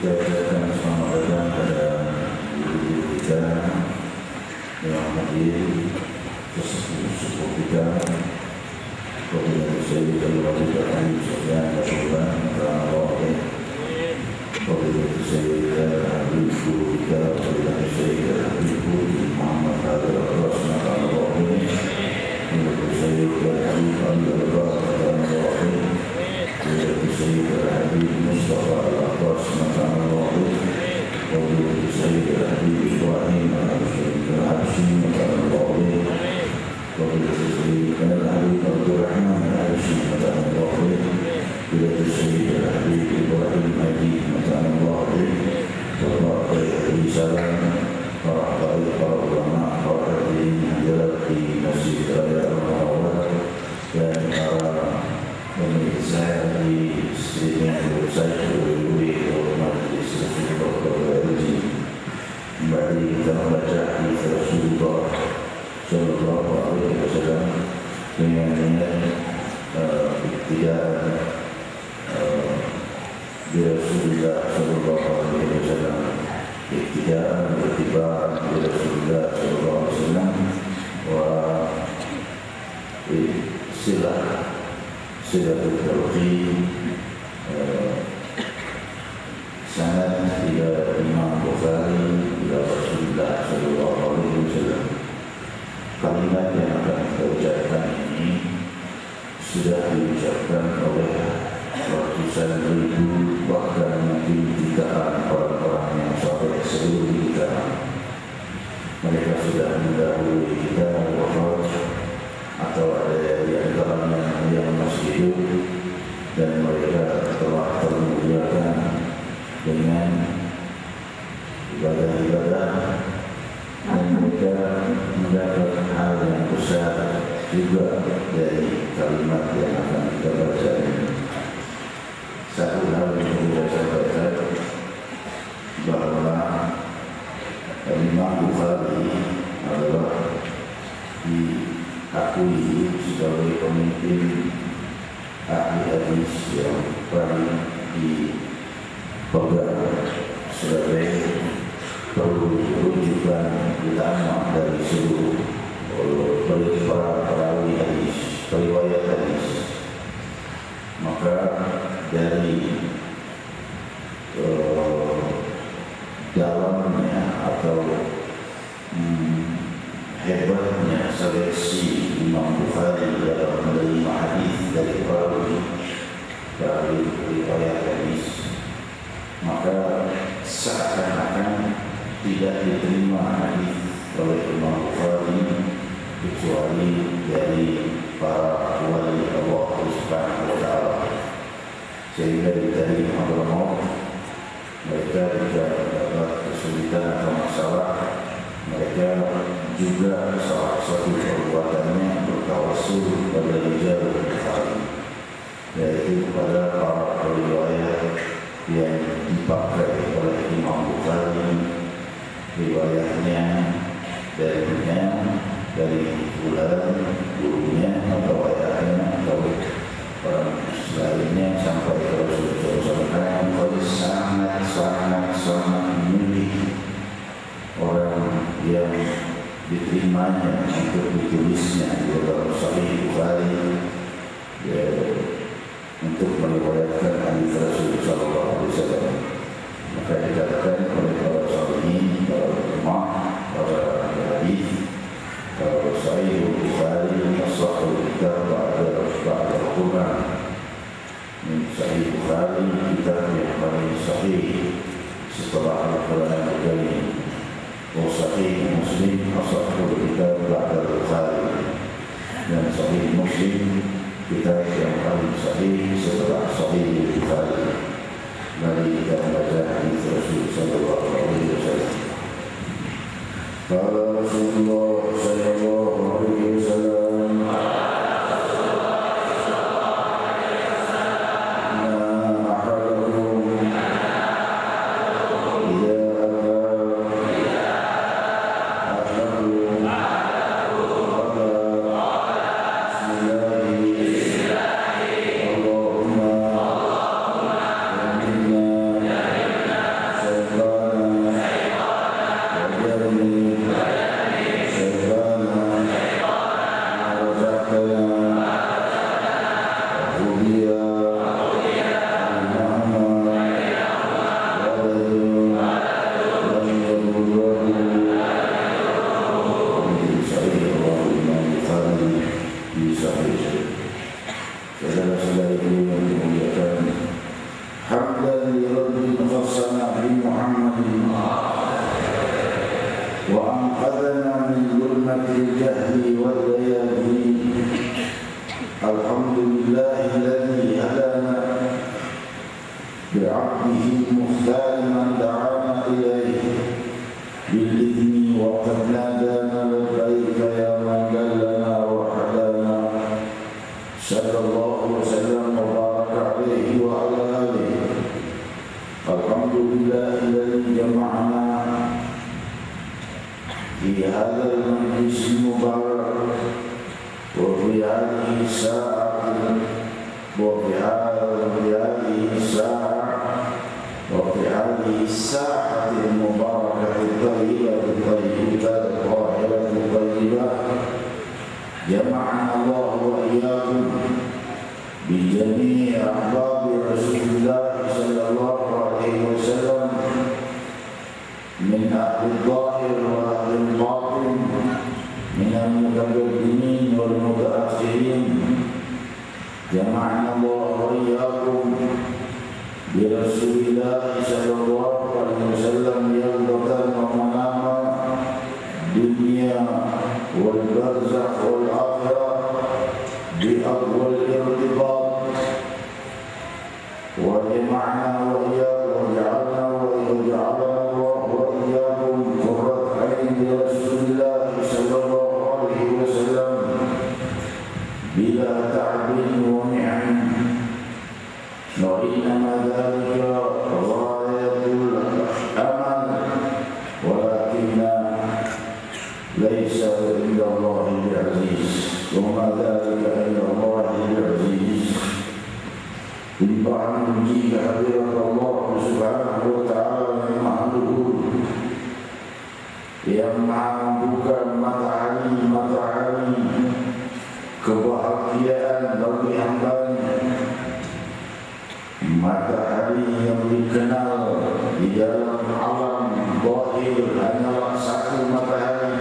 Kita ucapkan selamat datang pada guru kita yang hadir sesepuh kita, Fadilatul Sayyid Al-Wajib Al-Habib Sufyan Rasulullah Al-Wajib, Fadilatul Sayyid Al-Habib guru kita, Fadilatul Sayyid Al-Habib Muhammad Hadir Al-Rasna Al-Wajib, Fadilatul Sayyid Al-Habib Al-Wajib, Fadilatul Sayyid Al-Habib Mustafa Al-Abbas Matan Al-Wajib, Fadilatul Sayyid Al-Habib Ibrahim Al-Habshi Matan Al-Wajib, Fadilatul Sayyid Al-Habib Abdul Rahman Al-Habshi Matan Al-Wajib, Fadilatul Sayyid Al-Habib Ibrahim Haji Matan Al-Wajib, Fadilatul Salam para ulama, para hadirin hadirat di Masjid Raya Al-Muawwad dan para pemirsa di streaming website Majlis Rasulullah Haji. Kembali kita membaca hadis Rasulullah Sallallahu Alaihi Wasallam dengan niat tidak di Rasulullah Sallallahu Alaihi Wasallam, tidak bertiba di Rasulullah Sallallahu Alaihi Wasallam, wa silatul tauhid sanad ila Imam Bukhari ila Rasulullah Sallallahu Alaihi Wasallam. Kalimat yang akan kita ucapkan ini sudah diucapkan oleh ratusan ribu bahkan mungkin jutaan orang-orang yang sampai seluruh kita. Mereka sudah mendahului kita wafat atau ada di antaranya yang masih hidup, dan mereka telah termuliakan dengan ibadah-ibadah, dan mereka mendapat hal yang besar juga dari kalimat yang akan kita baca ini. Satu hal yang kita sampaikan bahwa Imam Bukhari adalah diakui sebagai pemimpin ahli hadis yang paling dipegang sebagai rujukan utama dari seluruh para perawi hadis, periwayat hadis. Maka dari dalamnya atau hebatnya seleksi Imam Bukhari dalam menerima hadis dari perawi riwayat hadis, maka seakan-akan tidak diterima hadis oleh Imam Bukhari kecuali dari para wali Allah Subhanahu wa taala. Sehingga dari Hadramaut mereka jika dapat kesulitan atau masalah, mereka juga salah satu perbuatannya bertawassul pada rijal Bukhari, yaitu pada para riwayat yang dipakai oleh Imam Bukhari, riwayatnya dari fulan, gurunya atau ayahnya atau orang lainnya sampai ke Rasulullah SAW. Sangat memilih orang yang diterimanya untuk ditulisnya di dalam Sahih Bukhari untuk meriwayatkan hadis Rasulullah SAW. Maka dikatakan oleh para sahabat, para ulama, para hadis, kalau Sahih Bukhari sahih kitab ba'da Al-Quran. Sahih Bukhari kitab yang paling sahih setelah Al-Quran Al-Karim. Sahih Muslim sahih kitab ba'da Al-Bukhari, dan Sahih Muslim kitab yang paling sahih setelah Sahih Bukhari. Mari kita membaca hadis Rasulullah sallallahu alaihi wasallam. Qala Rasulullah sallallahu alaihi wasallam, وجمعنا وإياكم وجعلنا وجعلنا الله وإياكم Maha memuji kehadiran Allah Subhanahu wa Ta'ala yang Maha Luhur, yang Maha membuka matahari kebahagiaan bagi hamba-Nya. Matahari yang dikenal di dalam alam zahir hanyalah satu matahari,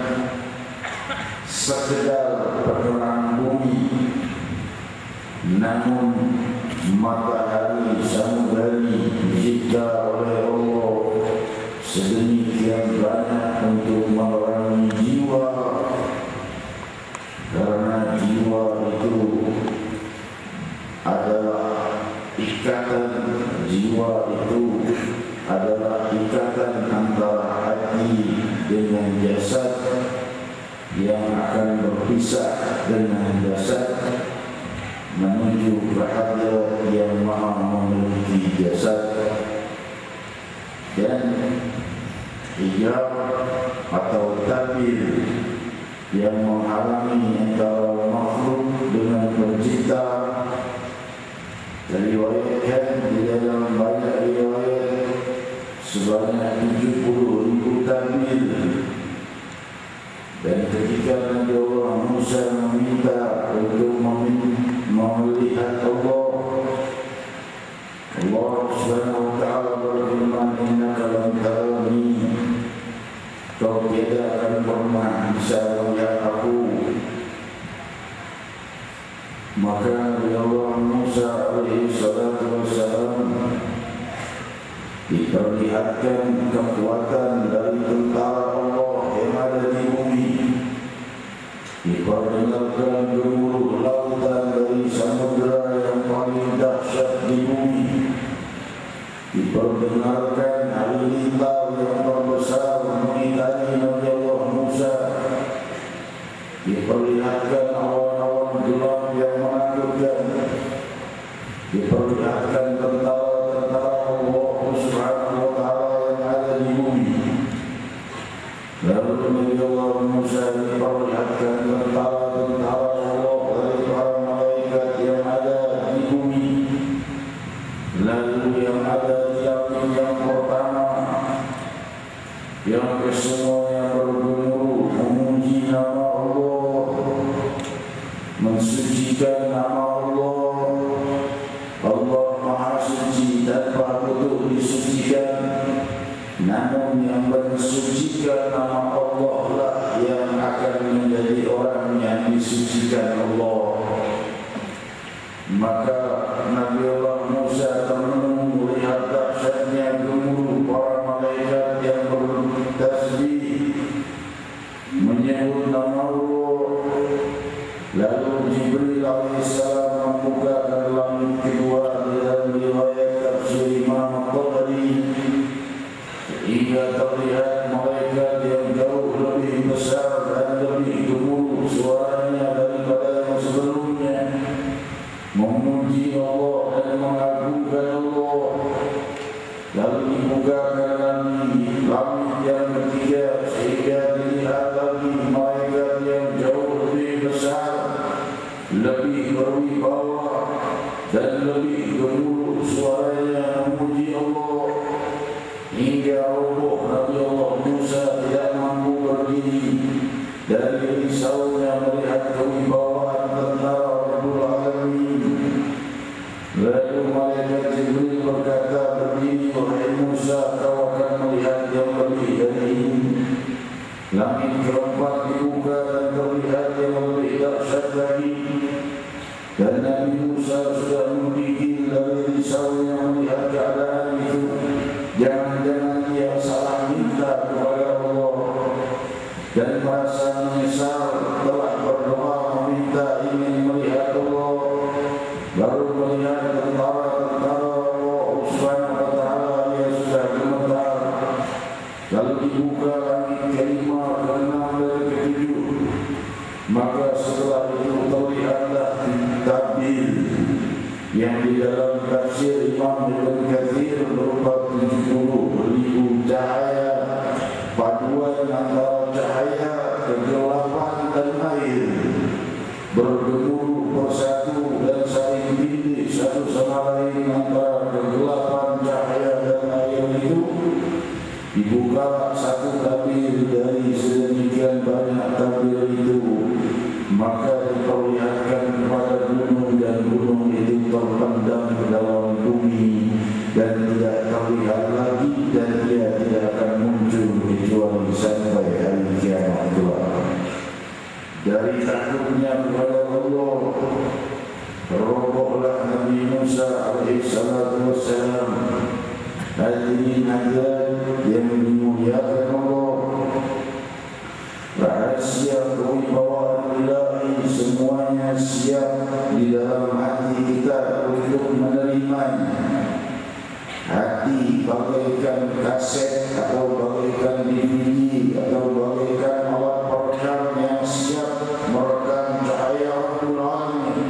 sekedar penerang bumi. Namun matahari sanubari dicipta oleh Allah sedemikian banyak untuk menerangi jiwa, karena jiwa itu adalah ikatan, jiwa itu adalah ikatan antara hati dengan jasad yang akan berpisah dengan jasad menuju kepada yang Maha memiliki jasad. Dan hijab atau tabir yang menghalangi antara makhluk dengan pencipta diriwayatkan di dalam banyak riwayat sebanyak 70.000 tabir. Dan ketika Nabi Allah Musa meminta untuk melihat Allah Subhanahu wa Ta'ala berfirman, innaka lam tarani, kau tidak akan pernah bisa melihat aku. Maka Nabi Allah Musa alaihi salatu wassalam diperlihatkan kekuatan dari tentara Allah yang ada di bumi, diperdengarkan gemuruh lautan dari samudera yang paling dahsyat di bumi, diperdengarkan halilintar yang terbesar mengitari Nabi Allah Musa, diperlihatkan awan-awan gelap yang menakutkan, diperlihatkan tentara-tentara Allah Subhanahu wa Ta'ala yang ada di bumi. Lalu Nabi Allah Musa diperlihatkan tentara-tentara Allah dari para malaikat yang ada di bumi. Lalu yang ada di api yang pertama, yang kesemuanya bergemuruh memuji nama Allah, mensucikan nama Allah. Allah Maha Suci tanpa butuh disucikan. Namun yang mensucikan nama Allah lah yang akan menjadi orang yang disucikan Allah. Maka Nabi Allah Musa termenung melihat dahsyatnya gemuruh para malaikat yang bertasbih menyebut nama Allah. Lalu Jibril alaihissalam membukakan langit kedua dalam riwayat tafsir Imam Tabari, hingga terlihat malaikat yang jauh lebih besar dan lebih gemuruh suaranya daripada yang sebelumnya, memuji Allah dan mengagungkan Allah. Lalu dibukakan langit yang ketiga, sehingga dilihat lagi malaikat yang jauh lebih besar, lebih berwibawa dan lebih gemuruh suaranya memuji Allah, hingga roboh Nabi Allah Musa tidak mampu berdiri dari risaunya melihat kewibawaan tentara Rabbul Alamin. Lalu malaikat Jibril berkata, berdiri wahai Musa, kau akan melihat yang lebih dari ini. Langit keempat dibuka dan terlihat yang lebih dahsyat lagi. Dan Nabi Musa sudah menggigil dari risaunya melihat keadaan itu. Jangan-jangan dia salah minta kepada Allah dan merasa menyesal telah berdoa meminta ingin melihat Allah. Baru melihat tentara-tentara Allah Subhanahu wa Ta'ala, dia sudah gemetar. Lalu dibuka langit kelima, keenam dan ketujuh. Maka setelah itu terlihatlah tabir yang di dalam tafsir Imam Ibn Katsir berupa 70.000 cahaya, paduan antara cahaya, kegelapan dan air, bergemuruh bersatu dan saling bidik satu sama lain antara Dibuka satu tabir dari sedemikian banyak tabir itu, maka diperlihatkan kepada gunung, dan gunung itu terpendam ke dalam bumi dan tidak terlihat lagi, dan dia tidak akan muncul kecuali sampai hari kiamat kelak. Dari takutnya kepada Allah, robohlah Nabi Musa alaihissalatu wassalam. Hadirin hadirat yang dimuliakan Allah, rahasia kewibawaan ilahi semuanya siap di dalam hati kita untuk menerimanya. Hati bagaikan kaset atau bagaikan DVD atau bagaikan alat perekam yang siap merekam cahaya Rabbul Alamin,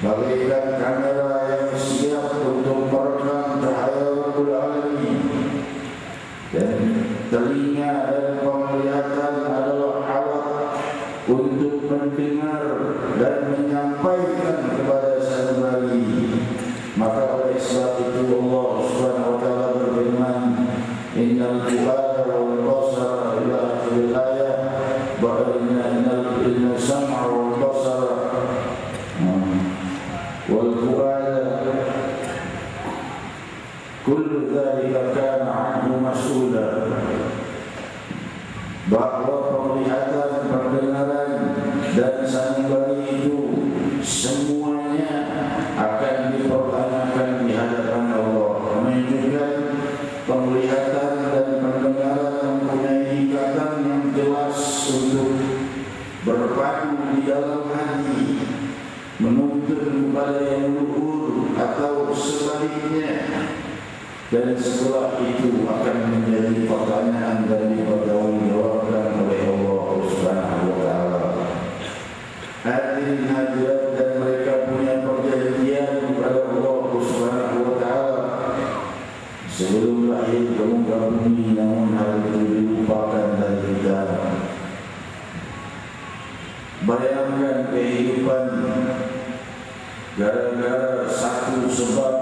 bagaikan kamera yang siap untuk merekam cahaya Rabbul Alamin. Dan telinga dan penglihatan adalah alat untuk mendengar dan menyampaikan kepada sanubari. Maka oleh sebab itu Allah Subhanahu wa taala berfirman, innal fu'ada wal basara ila akhir ayat, wa innal sam'a wal basara wal fu'ada kullu dzalika kana 'anhu mas'ula. Bahwa penglihatan, pendengaran dan sanubari itu semuanya akan dipertanyakan di hadapan Allah. Menunjukkan penglihatan dan pendengaran mempunyai ikatan yang jelas untuk berpadu di dalam hati, menuntun kepada yang luhur atau sebaliknya. Dan setelah itu akan menjadi pertanyaan dan dipertanggungjawabkan oleh Allah Subhanahu wa taala. Hadirin hadirat, dan mereka punya perjanjian kepada Allah Subhanahu wa taala sebelum lahir ke muka bumi, namun hal itu dilupakan dari kita. Bayangkan kehidupan gara-gara satu sebab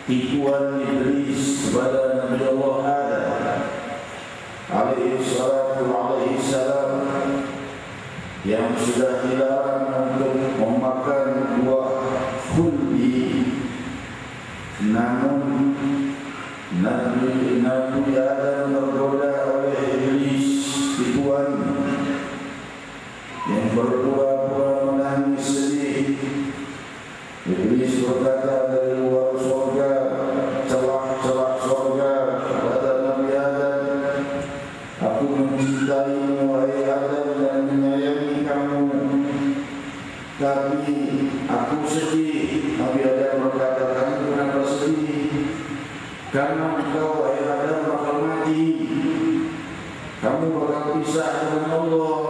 tipuan iblis kepada Nabi Allah Adam alaihi salam, yang sudah dilarang untuk memakan buah khuldi, namun Nabi Adam tergoda oleh iblis tipuan yang berpura-pura menangis sedih. Iblis berkata dari luar surga, celah-celah surga, kata Nabi Adam, aku mencintaimu wahai Adam dan menyayangi kamu, tapi aku sedih. Nabi Adam berkata, kamu kenapa sedih? Karena engkau wahai Adam bakal mati, kamu bakal pisah dengan Allah,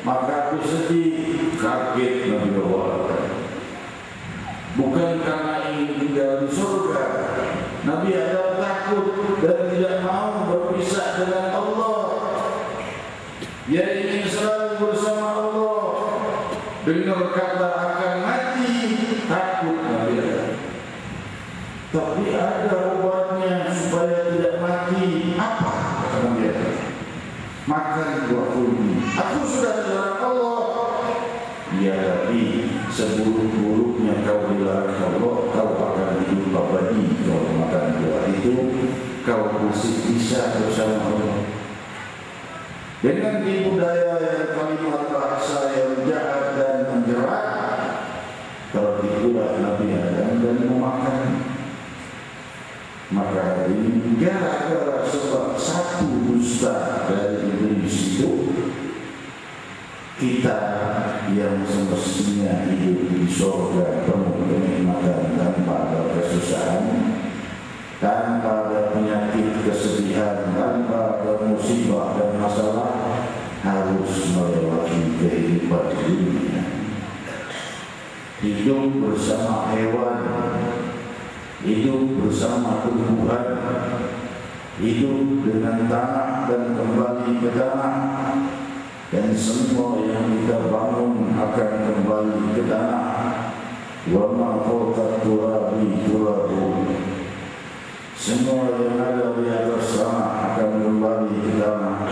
maka aku sedih. Kaget Nabi Allah. Bukan karena ingin tinggal di surga. Nabi Adam takut dan tidak mau berpisah dengan Allah. Dia ingin selalu bersama Allah. Dengar kata akan mati, takut Nabi Adam. Tapi ada obatnya supaya tidak mati. Apa? Kata Nabi Adam, makan buah khuldi. Aku sudah dilarang Allah. Ya, tapi seburuk-buruknya kau dilarang Allah, kau akan hidup abadi. Kalau makan buah itu, kau masih bisa bersama Allah. Dengan tipu daya yang kalimat bahasa yang jahat dan menjerat, tertipulah Nabi Adam dan memakan. Maka ini gara-gara sebab satu dusta dari iblis itu, kita yang semestinya hidup di surga penuh kenikmatan tanpa ada kesusahan, tanpa ada penyakit, kesedihan, tanpa ada musibah dan masalah, harus melewati kehidupan dunia. Hidup bersama hewan, hidup bersama tumbuhan, hidup dengan tanah dan kembali ke tanah. Dan semua yang kita bangun akan kembali ke tanah. Wa ma fawqa turabi turabu. semua yang ada di atas sana akan kembali ke tanah.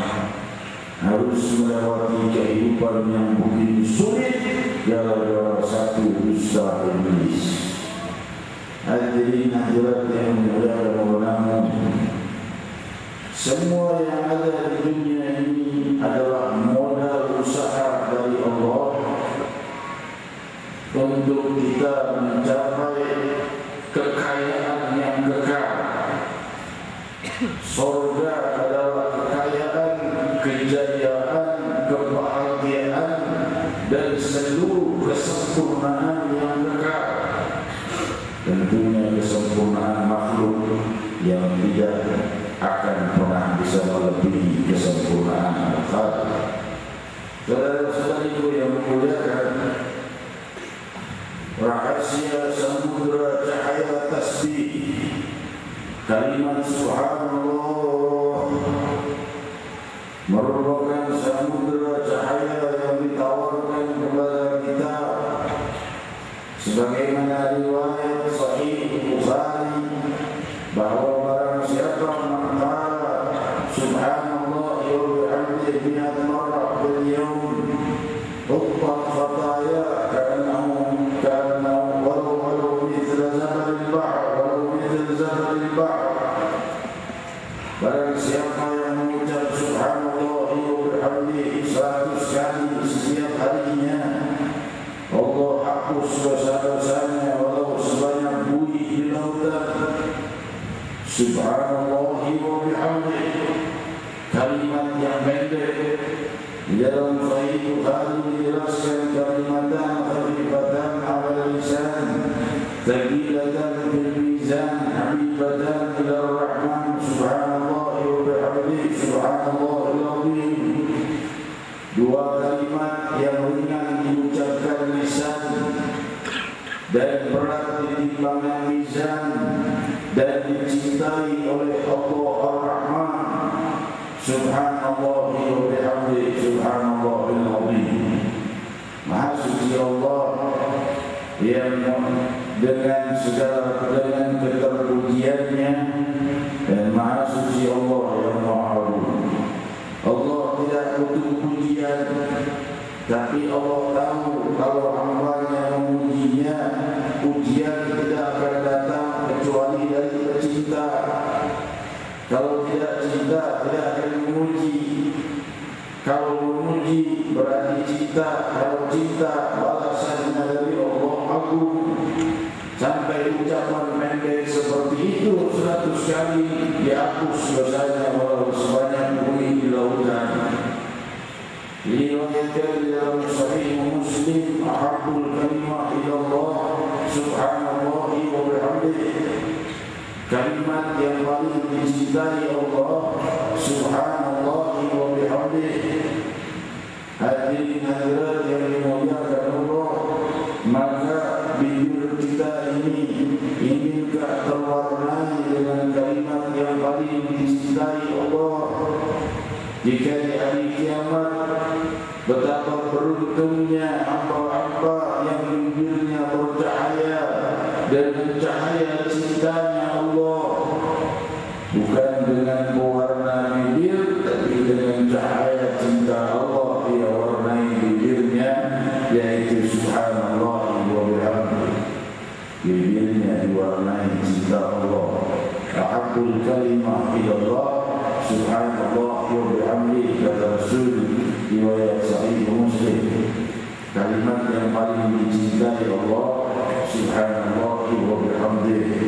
Harus melewati kehidupan yang begitu sulit gara-gara satu dusta iblis. Hadirin hadirat yang mulia dan mulia, semua yang ada di dunia ini adalah modal usaha dari Allah untuk kita mencapai kekayaan yang kekal. Surga adalah kekayaan, kejayaan, kebahagiaan, dan seluruh kesempurnaan yang kekal. Tentunya kesempurnaan makhluk yang tidak akan pernah bisa melebihi kesempurnaan Al-Khaliq. Saudara-saudariku yang muliakan, rahasia samudra cahaya tasbih, kalimat subhanallah merupakan samudra cahaya yang ditawarkan kepada kita sebagaimana riwayat Sahih Bukhari bahwa barang siapa mengatakan subhanallah wa bihamdihi mi'at marrah bil yawm tuqat khataya ka'annahu walau mithla zabalil bahr walau mithla zabalil bahr. Barang siapa yang mengucap subhanallah wa bihamdihi 100 kali setiap harinya, Allah hapus dosa-dosanya walau sebanyak buih di lautan. Subhanallah wa bihamdihi, kalimat yang pendek. Di dalam Sahih Bukhari dijelaskan kalimatan khafifatan 'ala lisan, thaqilatan fil mizan, habibatan ila rahman. Subhanallah wa bihamdihi, subhanallahil azim. Dua kalimat yang ringan diucapkan lisan dan berat di timbangan mizan dan dicintai oleh Allah Ar-Rahman. Subhanallah wa bihamdihi, subhanallahil azim. Maha suci Allah yang dengan keterpujiannya, dan maha suci Allah yang maha agung. Allah tidak butuh pujian, tapi Allah tahu kalau hamba-Nya memujinya, pujian tidak akan datang kecuali dari pecinta. Kalau tidak cinta, tidak akan memuji. Kalau memuji berarti cinta. Kalau cinta, balasannya dari Allah agung. Sampai ucapan pendek seperti itu 100 kali dihapus dosanya walau sebanyak buih di lautan. Diriwayatkan di dalam Sahih Muslim, ahabbul kalimah ila Allah subhanallah wa bihamdihi, kalimat yang paling dicintai Allah subhanallah wa bihamdihi. Hadirin hadirat yang dimuliakan Allah, maka bibir kita ini inginkah terwarnai dengan kalimat yang paling dicintai Allah? Jika di hari kiamat, betapa beruntungnya hamba-hamba yang bibirnya bercahaya dengan cahaya cintanya Allah, bukan dengan pewarna bibir, tapi dengan cahaya cinta Allah dia warnai bibirnya, yaitu subhanallah wa bihamdihi. Bibirnya diwarnai cinta Allah. Ahabbul kalimah ila Allah subhanallah wa bihamdihi, kata Rasul riwayat Sahih Muslim. Kalimat yang paling dicintai Allah subhanallah wa bihamdihi.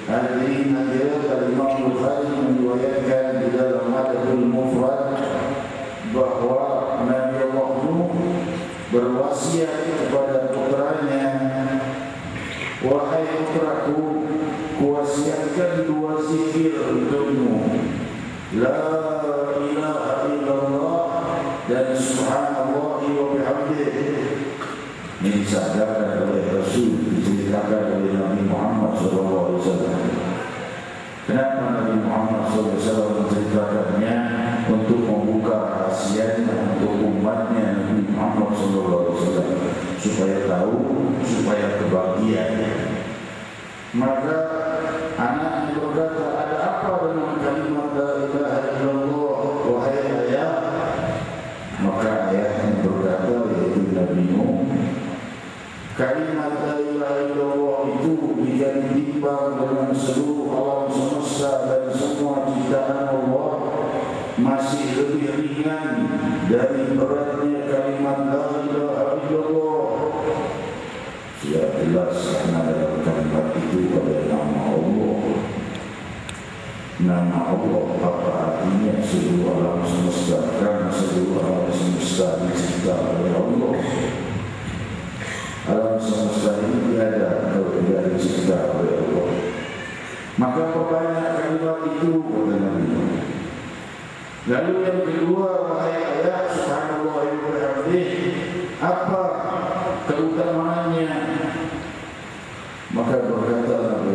Hadirin hadirat, Imam Bukhari meriwayatkan di dalam Adabul Mufrad bahwa Nabi Allah Nuh berwasiat kepada putranya, wahai putraku, kuwasiatkan dua zikir untukmu, la ilaha illallah dan subhanallah wa bihamdihi. Ini disadarkan oleh Rasul, diceritakan oleh Nabi Muhammad SAW. Kenapa Nabi Muhammad SAW menceritakannya? Untuk membuka rahasianya untuk umatnya Nabi Muhammad SAW, supaya tahu, supaya kebahagiaan. Maka anaknya berkata, dan semua ciptaan Allah masih lebih ringan dari beratnya kalimat la ilaha illallah. Sudah jelas karena dalam kalimat itu ada nama Allah. Nama Allah apa artinya? Seluruh alam semesta, karena seluruh alam semesta dicipta oleh Allah. Alam semesta ini tiada kalau tidak dicipta oleh Allah. Maka perbanyak kalimat itu kata Nabi. Lalu yang kedua, wahai ayat subhanallah wa bihamdih, apa keutamaannya? Maka berkata Nabi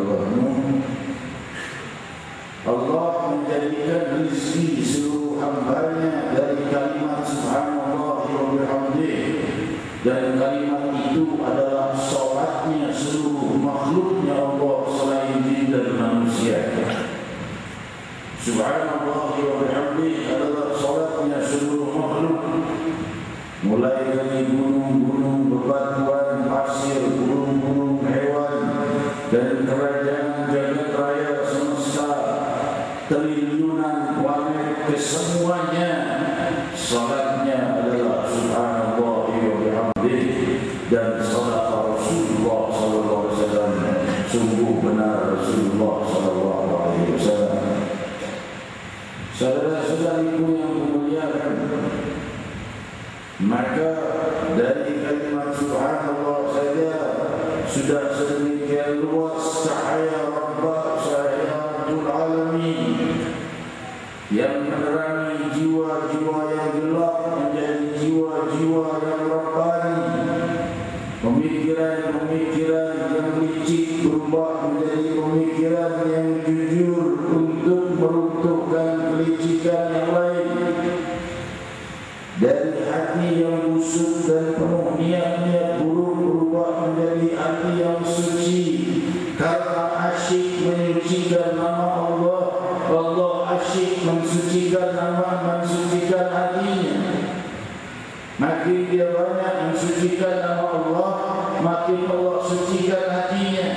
Allah menjadikan rezeki seluruh hambanya dari kalimat subhanallah wa bihamdih, dan kalimat itu adalah salatnya seluruh makhluknya Allah selain jin dan manusia. Subhanallah wa bihamdih adalah salatnya seluruh makhluk, mulai dari gunung-gunung, bebatuan, pasir, burung-burung, hewan, dan kerajaan jagat raya semesta, triliunan planet, kesemuanya salatnya adalah subhanallah wa bihamdih. Dan salat Rasulullah sallallahu alaihi wasallam, sungguh benar Rasulullah sallallahu alaihi wasallam. Saudara-saudariku yang dimuliakan, maka dari kalimat subhanallah saja sudah sedemikian luas cahaya Rabbah, cahaya Rabbul Alamin, yang menerangi jiwa-jiwa yang gelap menjadi jiwa-jiwa yang rabbani. Pemikiran-pemikiran yang licik berubah menjadi pemikiran yang jujur untuk meruntuhkan kelicikan yang lain. Dari hati yang busuk dan penuh niat-niat buruk berubah menjadi hati yang suci karena asyik menyucikan nama Allah. Allah asyik mensucikan hatinya. Makin dia banyak mensucikan nama Allah, makin Allah sucikan hatinya.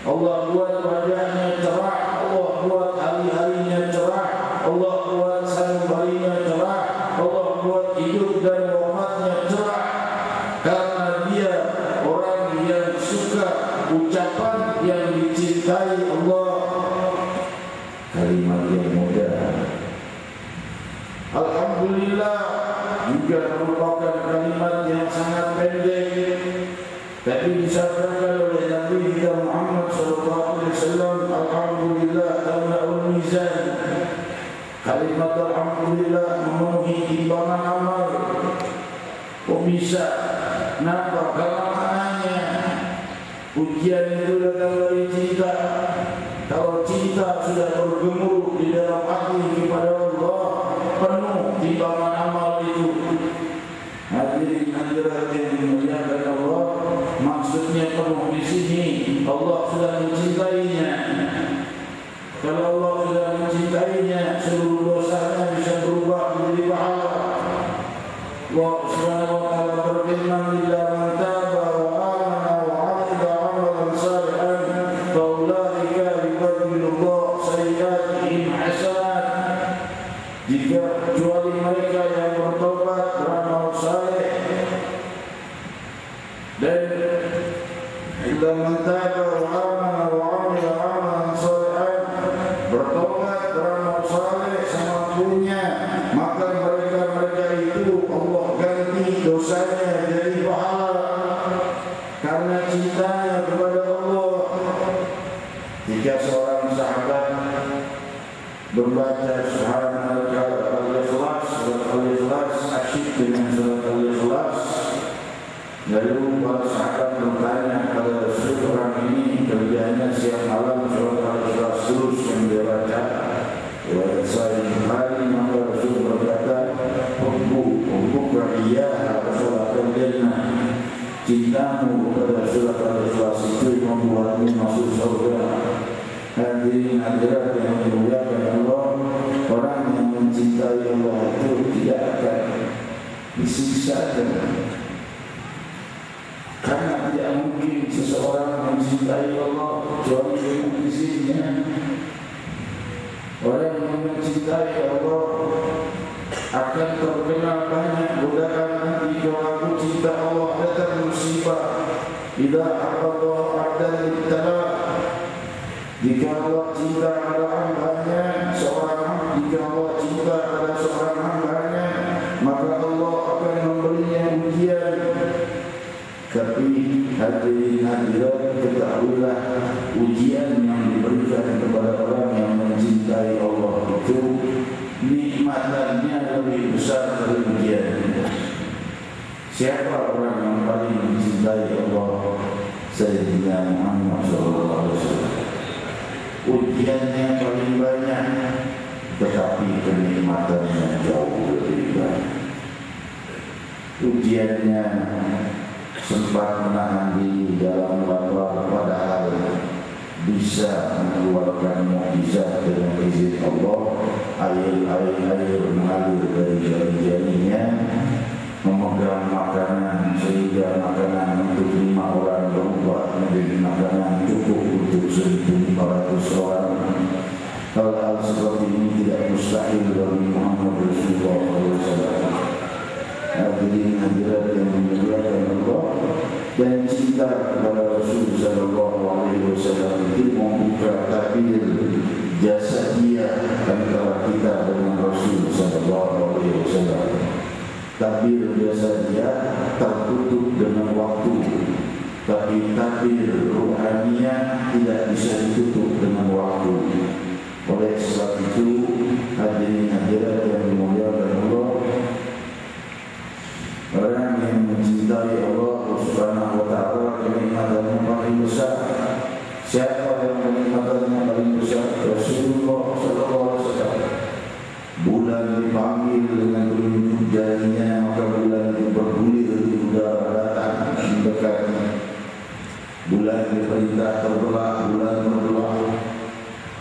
Allah buat wajahnya cerah, Allah buat hari-harinya cerah, Allah buat sanubarinya cerah, Allah buat hidup dan wafatnya cerah. Karena dia orang yang suka ucapan yang dicintai Allah. Kalimat yang mudah, alhamdulillah, juga merupakan kalimat yang sangat pendek, tapi disabdakan oleh Nabi kita Muhammad SAW. Alhamdulillah tamla'ul mizan. Kalimat alhamdulillah memenuhi timbangan amal. Kok bisa? Kenapa? Karena maknanya ujian itu datang dari cinta. Kalau cinta sudah bergemuruh di dalam hati kepada Allah, penuh timbangan amal itu. Hadirin hadirat yang dimuliakan Allah, maksudnya penuh di sini Allah sudah mencintainya. Kalau Allah sudah mencintainya, seluruh dosanya bisa berubah menjadi pahala. Allah Subhanahu wa taala berfirman, "Illa man taba wa amana wa 'amila 'amalan shalihan fa ulaika yubaddilu sayyi'atihim hasanat." Jika kecuali mereka yang bertobat, beramal saleh, dan illa man taba wa amana wa 'amila 'amalan shalihan, bertobat, beramal saleh sama punya, maka mereka itu Allah ganti dosanya jadi pahala karena cintanya kepada Allah. Jika seorang sahabat membaca subhanallah al-ikhlas, surat al-ikhlas, asyik dengan surat al-ikhlas, lalu para sahabat bertanya kepada seorang ini, kerjanya siang malam surat al-ikhlas terus yang dia baca. Riwayat Sahih Bukhari, maka Rasul berkata, "Hubbuka iyyaha rasulatan jannah." Cintamu kepada surat al-ikhlas itu membuatmu masuk surga. Hadirin hadirat yang dimuliakan Allah, orang yang mencintai Allah itu tidak akan disiksa, karena tidak mungkin seseorang mencintai Allah kecuali dengan izinnya. Orang yang mencintai Allah akan terkena banyak godaan nanti kalau cinta Allah datang musibah. Idza Allah abdan ibtala. Jika Allah cinta pada hambanya, jika Allah cinta pada seorang hambanya, maka Allah akan memberinya ujian. Tapi hadirin hadirat, ketahuilah ujian yang diberikan kepada orang yang mencintai Allah itu nikmatnya lebih besar dari ujian. Siapa orang yang paling mencintai Allah? Sayyidina Muhammad SAW. Ujiannya paling banyak, tetapi kenikmatannya jauh lebih banyak. Ujiannya sempat menahan diri dalam lapar, padahal bisa mengeluarkan mukjizat dengan izin Allah. Air mengalir dari jari-jarinya, memegang makanan sehingga makanan untuk 5 orang berubah menjadi makanan cukup untuk 1.500 orang. Hal-hal seperti ini tidak mustahil bagi Muhammad Rasulullah SAW. Hadirin hadirat yang dimuliakan Allah, dan cinta kepada Rasul sallallahu alaihi wasallam itu membuka tabir jasa dia antara kita dengan Rasul sallallahu alaihi wasallam. Tabir jasa dia tertutup dengan waktu, tapi tabir ruhaninya tidak bisa ditutup dengan waktu. Oleh sebab itu, hadirin hadirat yang dimuliakan Allah, orang yang mencintai Allah Subhanahu wa ta'ala kenikmatannya paling besar. Siapa yang kenikmatannya paling besar? Rasulullah SAW. Bulan dipanggil dengan telunjuk jarinya, maka bulan itu bergulir di udara datang mendekat. Bulan diperintah terbelah, bulan terbelah.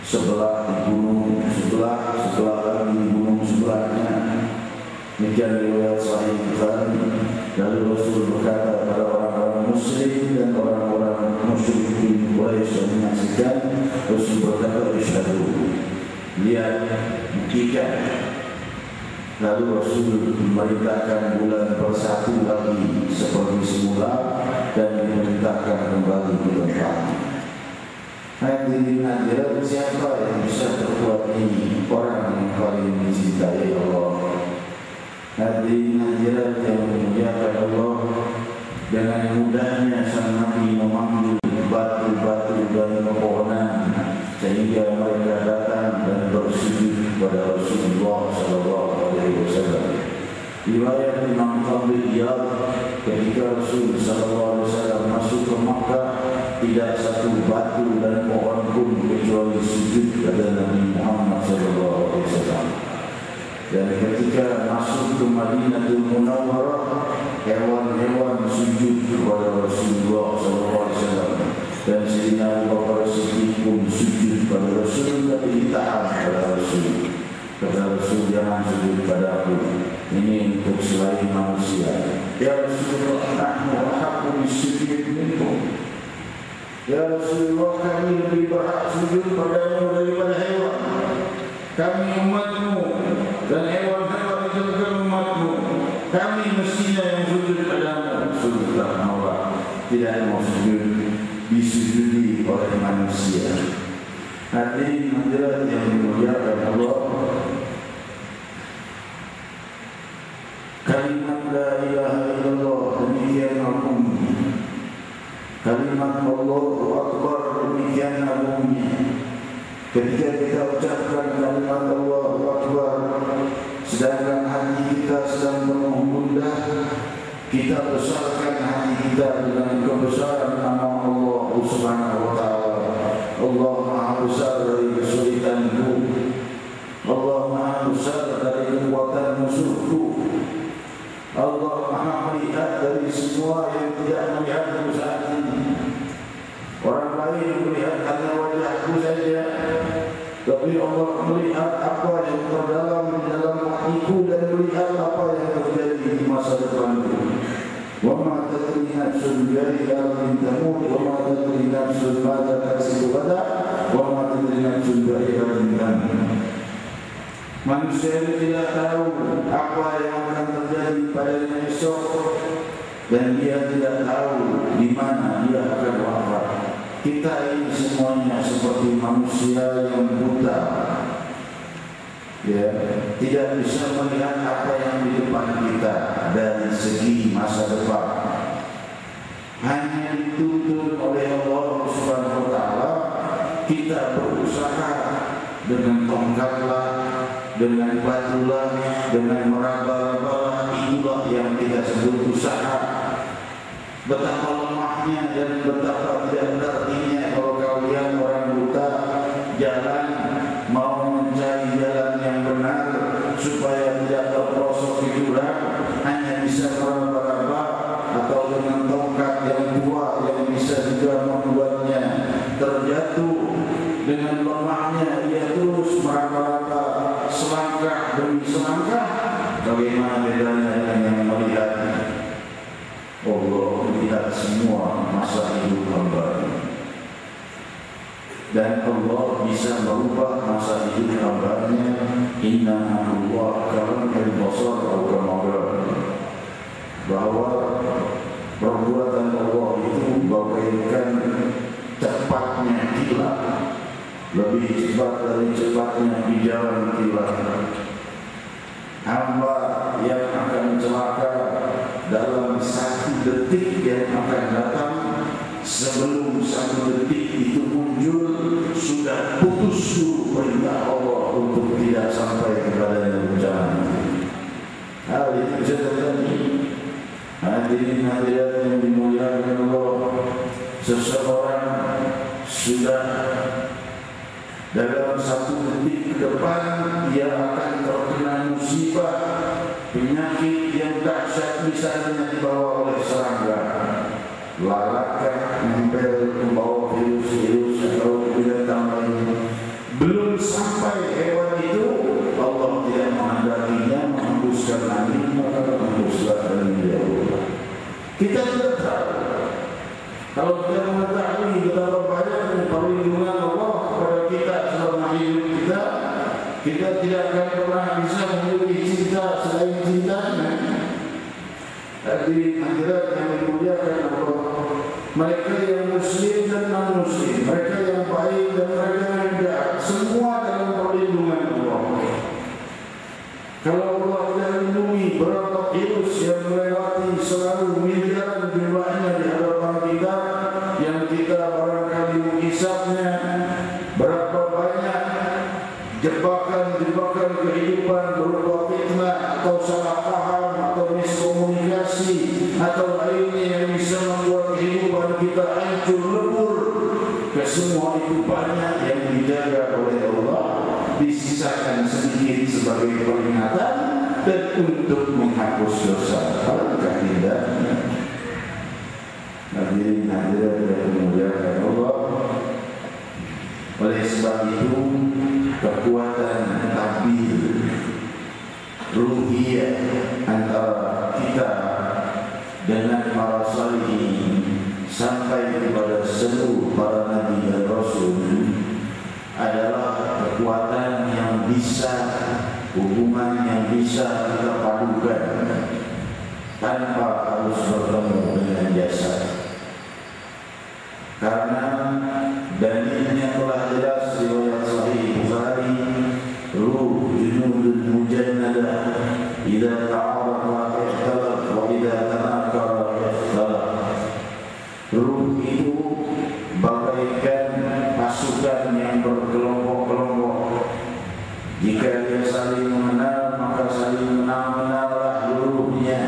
Sebelah di gunung sebelah lagi di gunung sebelahnya. Demikian riwayat Sahih Bukhari. Lalu Rasul berkata kepada orang-orang Muslim dan orang-orang musyrikin Quraisy yang menyaksikan, Rasul berkata, "Isyhadu." Lihat, buktikan. Lalu Rasul memerintahkan bulan bersatu lagi seperti semula dan memerintahkan kembali ke tempat. Hadirin hadirat, siapa yang bisa berbuat ini? Orang yang paling mencintai Allah. Hadirin hadirat yang dimuliakan Allah, dengan mudahnya sang Nabi memanggil batu-batu dan pepohonan sehingga mereka datang dan bersujud kepada Rasulullah SAW. Riwayat Imam Tabligiyat, ketika Rasul SAW masuk ke Makkah, tidak satu batu dan pohon pun kecuali sujud kepada Nabi Muhammad SAW. Dan ketika masuk ke Madinatul Munawwarah, hewan-hewan sujud kepada Rasulullah SAW. Dan Sayyidina Abu Bakar Siddiq pun sujud kepada Rasul, tapi ditahan kepada Rasul. Kata Rasul, jangan sujud pada aku, ini untuk selain manusia. Ya Rasulullah, nahnu ahaqqu bis-sujud minkum. Ya Rasulullah, kami lebih berhak sujud padamu daripada hewan. Kami umatmu dan hewan-hewan itu bukan umatmu. Kami mestinya yang sujud padamu. Rasulullah Allah tidak mau sujud, disujudi oleh manusia. Hadirin hadirat yang dimuliakan Allah, kalimat la ilaha illallah demikian agungnya. Kalimat Allahu Akbar demikian agungnya. Ketika kita ucapkan kalimat Allahu Akbar, sedangkan hati kita sedang penuh gundah, kita besarkan hati kita dengan kebesaran nama Allah Subhanahu wa ta'ala. Allah Maha Besar dari kesulitanku, Allah Maha Besar dari kekuatan musuhku, Allah Maha melihat dari semua yang tidak melihatku saat ini. Orang lain melihat hanya wajahku saja, tapi Allah melihat apa yang terdalam di dalam hatiku dan melihat apa yang terjadi di masa depanku. Wa ma tadri nafsun bi ayyi ardin tamut wa ma tadri nafsun madza taksibu ghadan wa ma tadri nafsun bi ayyi ardin tamut. Manusia tidak tahu apa yang akan terjadi padanya esok, dan dia tidak tahu di mana dia akan wafat. Kita ini semuanya seperti manusia yang buta, ya, tidak bisa melihat apa yang di depan kita dari segi masa depan. Hanya dituntun oleh Allah Subhanahu wa Ta'ala kita berusaha dengan tongkatlah, dengan batulah, dengan meraba-raba. Itulah yang kita sebut usaha. Betapa lemahnya dan betapa tidak berartinya kalau kalian orang buta jalan mau mencari jalan yang benar supaya tidak terprosok di jurang, hanya bisa meraba-raba atau dengan tongkat yang tua yang bisa juga membuatnya terjatuh. Dengan lemahnya ia terus meraba-raba selangkah demi selangkah. Bagaimana bedanya dengan yang melihat? Allah melihat semua masa hidup hamba, dan Allah bisa merubah masa hidup hambanya. Inna Allah kalam al-basar al-kamarah, bahwa perbuatan Allah itu bagaikan cepatnya kilat, lebih cepat dari cepatnya di jalan kilat. Hamba yang akan celaka dalam satu detik yang akan datang, sebelum satu detik itu muncul, sudah putus dulu perintah Allah untuk tidak sampai kepada bencana. Hal itu bisa terjadi. Hadirin hadirat yang dimuliakan Allah, seseorang sudah dalam satu detik ke depan dia akan terkena musibah, penyakit yang dahsyat, misalnya dibawa oleh serangga, lalakah nempel ke bawah virus-virus atau binatang lain. Belum sampai hewan itu, Allah tidak menghendaki menghembuskan angin, maka menghembuskan angin jauh. Kita tidak tahu. Kalau kita mengetahui betapa banyak perlindungan Allah kepada kita selama hidup kita, kita tidak akan pernah bisa memiliki cinta selain cintanya. Hadirin hadirat yang dimuliakan Allah, mereka yang muslim dan non-muslim, mereka yang baik dan mereka yang jahat, semua dalam perlindungan Allah. Kalau Allah tidak lindungi, berapa virus yang melewati selalu miliaran jumlahnya di hadapan kita, yang kita barangkali menghisapnya, berapa banyak jebakan-jebakan kehidupan berupa fitnah atau salah paham atau miskomunikasi atau lainnya yang bisa membuat kehidupan kita hancur lebur. Kesemua itu banyak yang dijaga oleh Allah, disisakan sedikit sebagai peringatan dan untuk menghapus dosa. Alangkah indahnya. Hadirin hadirat yang dimuliakan Allah, oleh sebab itu kekuatan tabir ruhiyah antara kita dengan para salihin sampai kepada seluruh para nabi dan rasul adalah kekuatan yang bisa, hubungan yang bisa kita padukan tanpa harus bertemu dengan jasad. Karena dalilnya telah jelas riwayat Sahih Bukhari, ruh junudun mujannadah idza ta'arafa ikhtalaf wa idza tanakara ikhtalaf. Ruh itu bagaikan pasukan yang berkelompok-kelompok. Jika dia saling mengenal, maka saling mengenallah ruhnya.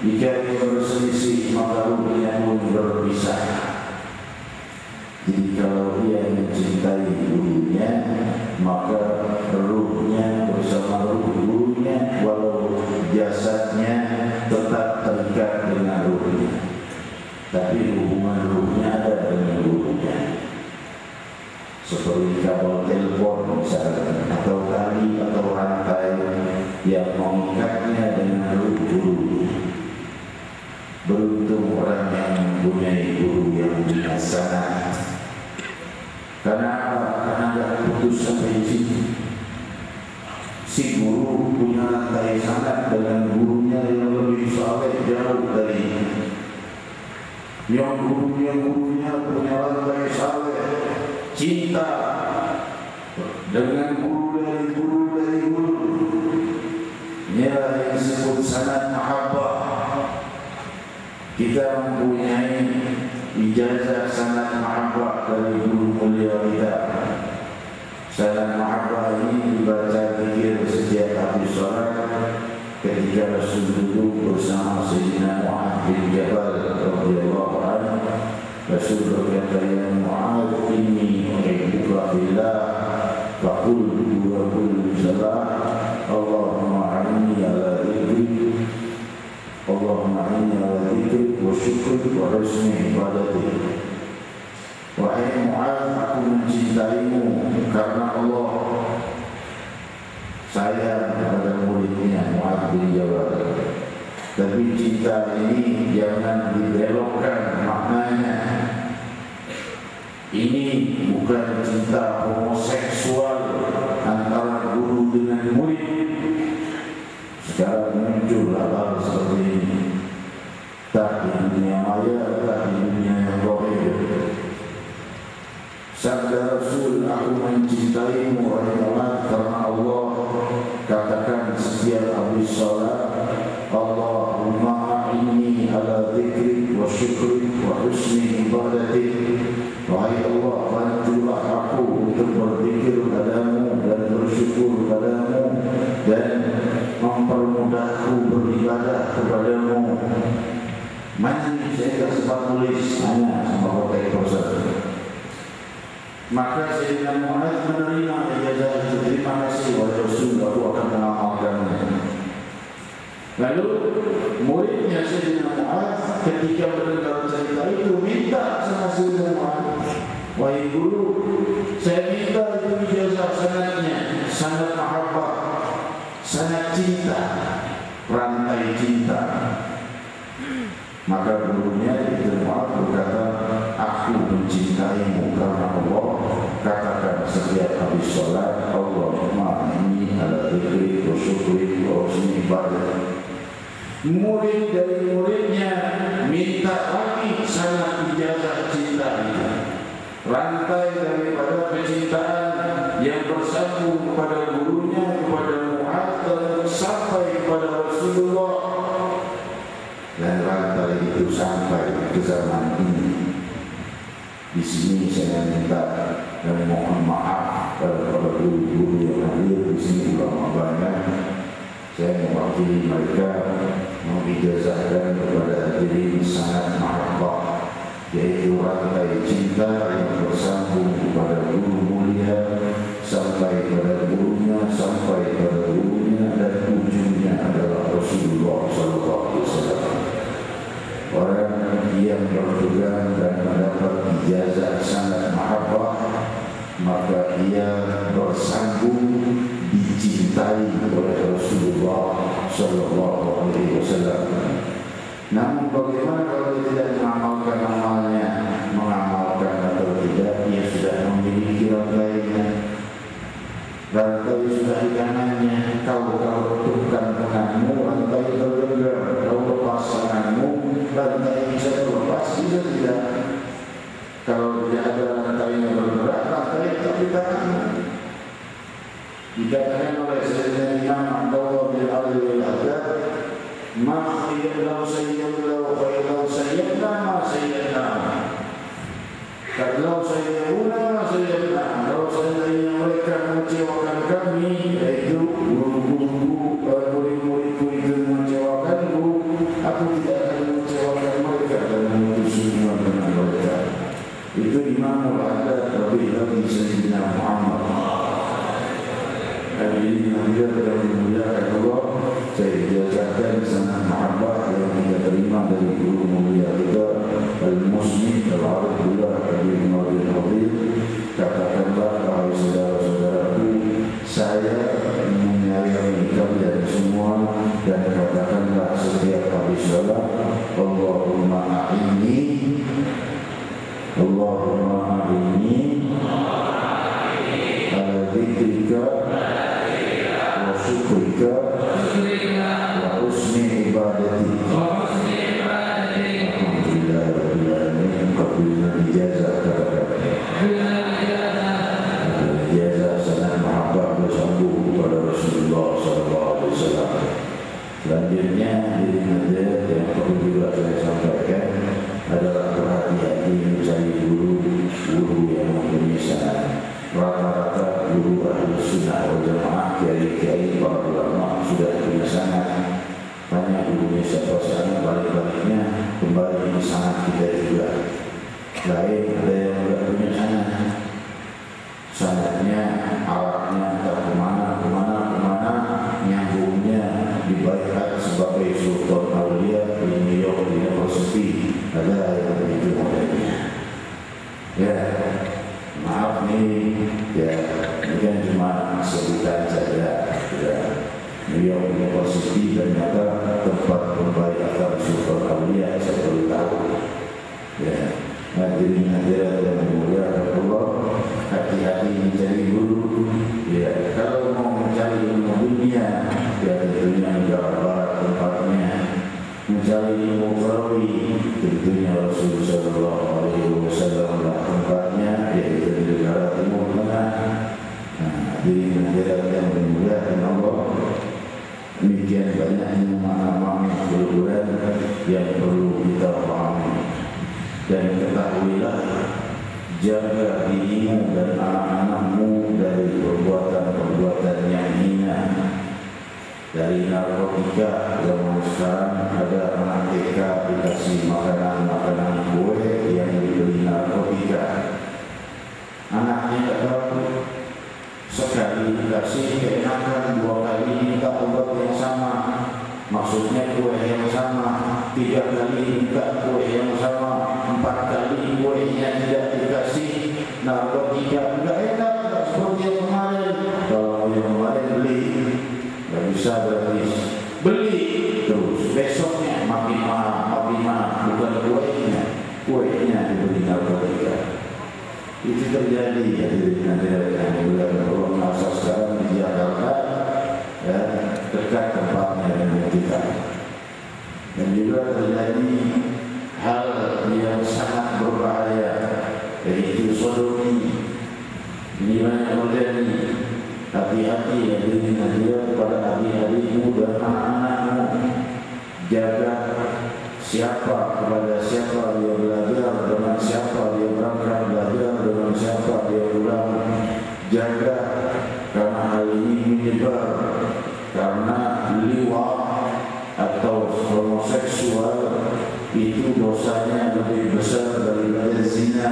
Jika dia berselisih, maka ruhnya pun berpisah. Jadi kalau dia mencintai gurunya, maka ruhnya bersama gurunya, walau jasadnya tetap terikat dengan ruhnya, tapi hubungan ruhnya ada dengan gurunya. Seperti kabel telepon misalnya, atau tali atau rantai yang mengikatnya dengan guru. Beruntung orang yang mempunyai guru yang bijaksana. Karena tidak putus sampai di sini. si guru punya rantai sanad dengan gurunya yang lebih saleh jauh dari yang gurunya punya rantai saleh cinta dengan guru dari guru inilah yang disebut sanad mahabbah. Kita mempunyai ijazah sanad mahabbah dari guru mulia kita. Sanad mahabbah ini dibaca zikir setiap habis salat ketika Rasul duduk bersama Sayyidina Mu'adz bin Jabal radhiyallahu anhu. Rasul berkata, "Ya Mu'adz, inni uhibbuka fillah, faqul wa qul salam, Allahumma a'inni ala dzikrik, Allahumma a'inni ala dzikrik wa syukrik wa husni ibadatik." Wahai Mu'adz, aku mencintaimu karena Allah. Saya pada muridnya Mu'adz bin Jabal. Tapi cinta ini jangan dibelokkan maknanya. Ini bukan cinta homoseksual antara guru dengan murid. Sekarang muncul hal seperti ini. Tak di dunia maya, tak di dunia yang goib. Sabda Rasul, aku mencintaimu wahai Mu'adz karena Allah. Katakan setiap habis salat, Allahumma inni ala dzikrik wa syukrik wa husni ibadatik. Wahai Allah, bantulah aku untuk berzikir padamu dan bersyukur padamu dan mempermudahku beribadah kepadamu. Mana saya tak sempat tulis hanya sama pakai kuasa. Maka Sayyidina Mu'adz menerima ijazah itu. Terima kasih wahai Rasul, aku akan mengamalkannya. Lalu muridnya Sayyidina Mu'adz ketika mendengar cerita itu minta sama Sayyidina Mu'adz, wahai guru, saya minta itu ijazah sanadnya, sanad mahabbah, sanad cinta, rantai cinta. Maka gurunya Sayyidina Mu'adz berkata, aku mencintaimu karena Allah. Katakan setiap habis sholat, Allahumma inni ala dzikrik wa syukrik wa husni ibadatik. Murid dari muridnya minta lagi sanad ijazah cinta itu. Rantai daripada kecintaan yang bersambung kepada gurunya, kepada Mu'adz sampai kepada Rasulullah. Dan rantai itu sampai ke zaman ini. Di sini saya minta dan mohon maaf kepada guru-guru yang hadir di sini, ulama banyak. Saya mewakili mereka mengijazahkan kepada hadirin sanad mahabbah, yaitu rantai cinta yang bersambung kepada guru mulia sampai pada gurunya, sampai pada gurunya, dan ujungnya adalah Rasulullah SAW. Orang yang berpegang dan mendapat ijazah sanad mahabbah, maka ia bersambung dicintai oleh Rasulullah SAW. Namun bagaimana kalau dia tidak mengamalkan amalnya, mengamalkan atau tidak, ia sudah memiliki rantainya. Rantai sudah di kanannya. Kalau bukan tanganmu, rantai tergenggam. Kalau lepas tanganmu, rantai bisa terlepas, bisa tidak. Kalau tidak ada rantainya bergerak, rantai tetap di tanganmu. Dikatakan oleh Sayyidina Imam Abdullah bin Ali al-Haddad, ma khiyallahu sayyidallahu khayallahu sayyidna ma sayyidna. Kalau sayyiduna ma sayyidna. Kalau seandainya mereka mengecewakan kami, yaitu guru-guru, murid-muridku itu mengecewakanku, aku tidak akan mengecewakan mereka dan memutus hubungan dengan mereka. Itu Imam al-Haddad, lebih lagi Sayyidina Muhammad. Hadirin hadirat yang dimuliakan Allah, saya ijazahkan sanad mahabbah yang kita terima dari guru mulia kita Al-Musni Al-Arifullah Habib Nabi Habib. Katakanlah wahai saudara-saudaraku, saya menyayangi kalian semua, dan katakanlah setiap habis salat, Allahumma a'inni, Allahumma a'inni ala dzikrika wa kepada Rasulullah SAW. Selanjutnya diri hadirat yang perlu juga saya sampaikan adalah berhati-hati mencari guru yang mempunyai sanad. Rata-rata guru ahli sunnah wal jamaah, kiai-kiai para ulama sudah punya sanad. Tanya gurunya siapa sanad, balik-baliknya kembali di sanad kita juga. Lain ada yang tidak punya sanad, sanadnya arahnya entah kemana, nyambungnya dibaikat sebagai Sultan Aulia di New York University. Ada yang begitu modelnya. Ya, maaf nih, ya ini kan cuma sebutan saja. Ya, New York University ternyata tempat pembaikatan Sultan Aulia, saya perlu tahu. Ya, hadirin hadirat yang dimuliakan Allah, hati-hati mencari guru. Ya, kalau mau mencari ilmu dunia, ya tentunya negara barat tempatnya. Mencari ilmu farawi, tentunya Rasulullah SAW lah tempatnya, yaitu di negara Timur Tengah. Hadirin hadirat yang dimuliakan Allah, demikian banyaknya makna-makna keluhuran yang perlu kita pahami. Dan ketahuilah, jaga dirimu dan anak-anakmu dari perbuatan-perbuatan yang hina. Dari narkotika, zaman sekarang ada anak TK dikasih makanan kue yang dibeli narkotika. Anaknya tak tahu, sekali dikasih keenakan, 2 kali minta obat yang sama. Maksudnya kue yang sama, 3 kali minta kue yang sama, 4 kali kuenya tidak dikasih narkotika. Enggak enak, enggak seperti yang kemarin. Kalau yang kemarin beli, enggak bisa gratis. Beli terus, besoknya makin mahal, bukan kuenya dibeli narkotika. Itu terjadi ya di negara yang berulang masa sekarang di Jakarta, ya, dekat tempatnya dengan kita. Dan juga terjadi hal yang sangat berbahaya, yaitu sodomi. Ini banyak modern. Hati-hati ya diri hadirat pada adik-adikmu dan anak-anakmu. Jaga siapa, kepada siapa dia belajar, dengan siapa dia berangkat belajar, dengan siapa dia pulang. Jaga, karena hal ini menyebar. Karena liwat atau homoseksual itu dosanya lebih besar daripada zina.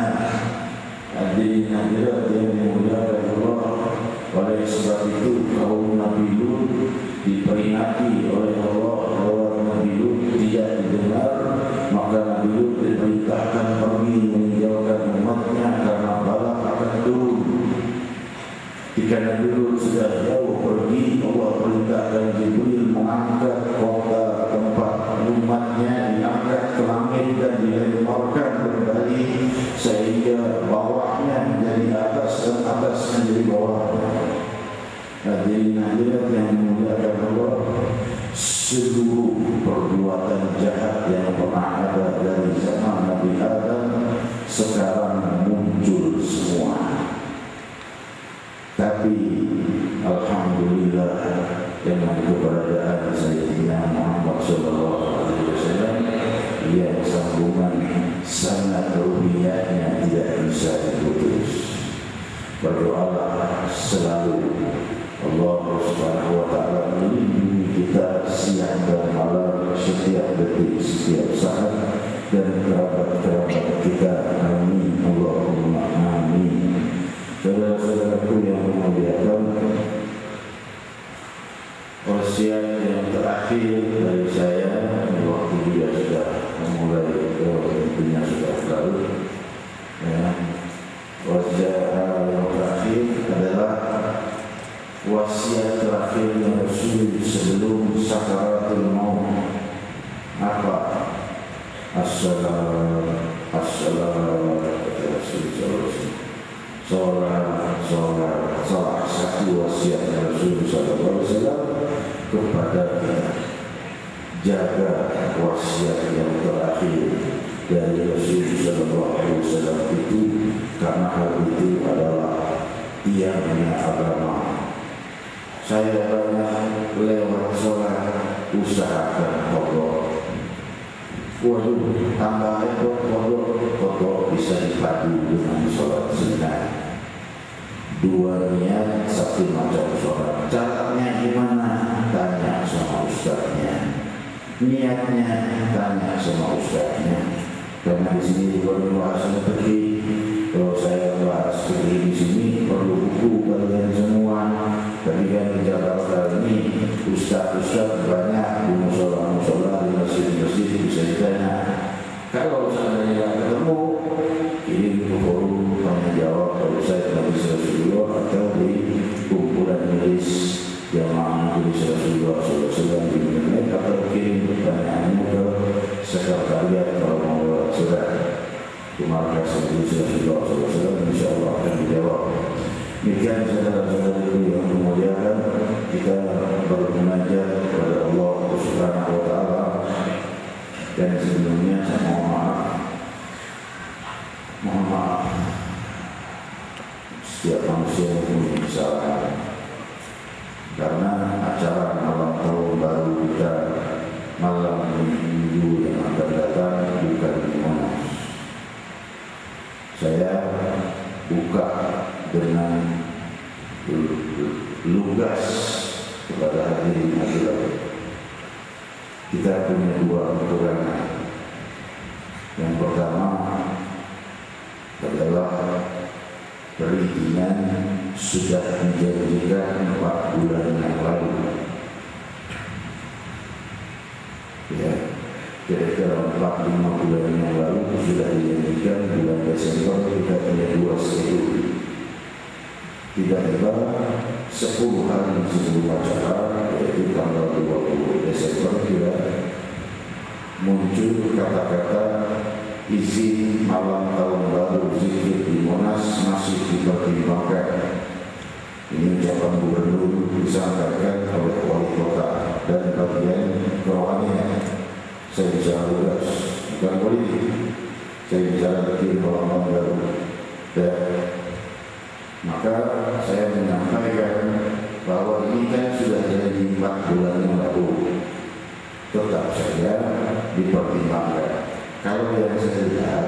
Hadirin hadirat yang dimuliakan Allah, oleh sebab itu kaum Nabi Lut diperingati oleh Allah bahwa Nabi Lut tidak didengar, maka Nabi Lut diperintahkan pergi meninggalkan umatnya karena balak akan turun. Jika Nabi Lut sudah jauh pergi, Allah perintahkan Jibril mengangkat kota tempat umatnya, diangkat ke langit dan dilemparkan kembali sehingga bawahnya menjadi atas dan atas menjadi bawah. Hadirin hadirat yang dimuliakan Allah, seluruh perbuatan jahat yang pernah ada dari zaman Nabi Adam sekarang muncul semua. Tapi alhamdulillah dengan keberadaan Sayyidina Muhammad SAW yang sambungan sangat ruhiyahnya tidak bisa diputus. Berdoalah selalu Allah Subhanahu wa taala melindungi kita siang dan malam, setiap detik, setiap saat, dan kerabat-kerabat kita. Amin Allahumma amin. Saudara-saudaraku yang memuliakan, wasiat yang terakhir dari saya, waktu dia sudah memulai, tentunya sudah lalu. Ya. Wasiat yang terakhir adalah wasiat terakhirnya Rasul sebelum sakaratul maut. Apa? Assalamu salah satu wasiat Rasulullah SAW kepada kita, jaga wasiat yang terakhir dari Rasulullah SAW itu, karena hal itu adalah tiangnya agama. saya banyak lewat sholat, usahakan kodok. Waduh, tambah kodok bisa dipadu dengan sholat sunnah. Dua niat satu macam sholat. Caranya gimana? Tanya sama ustaznya. Niatnya tanya sama ustaznya. Karena di sini juga membahas seperti kalau saya bahas seperti di sini perlu buku kalian semua. Tapi kan di Jakarta ini ustaz banyak di musola di masjid bisa ditanya. Kalau seandainya ketemu ini di forum tanya jawab kalau saya Nabi Rasulullah atau di kumpulan nulis jamaah Nabi Rasulullah SAW di internet atau kirim pertanyaannya ke sekretariat kalau mau surat ke markas Nabi Rasulullah SAW, insyaallah akan dijawab. Demikian saudara-saudariku yang dimuliakan, kita bermunajat kepada Allah Subhanahu wa taala. Dan sebelumnya saya mohon maaf setiap manusia mempunyai kesalahan. Karena acara malam tahun baru kita malam minggu yang akan datang bukan di Monas. Saya buka dengan lugas kepada hadirin hadirat. Kita punya dua kekurangan. Yang pertama adalah perizinan sudah dijanjikan 4 bulan yang lalu. Ya, kira-kira 4-5 bulan yang lalu sudah dijanjikan bulan Desember kita punya 2 schedule. Tiba-tiba 10 hari sebelum acara, yaitu tanggal 20 Desember kita muncul kata-kata izin malam tahun baru zikir di Monas masih dipertimbangkan. Ini ucapan gubernur disampaikan oleh wali kota dan bagian kerohanian. Saya bicara lugas, bukan politik. Saya bicara zikir malam baru. Dan maka saya menyampaikan bahwa ini kan sudah jadi 4 bulan yang lalu. Tetap saja dipertimbangkan. Kalau yang saya lihat,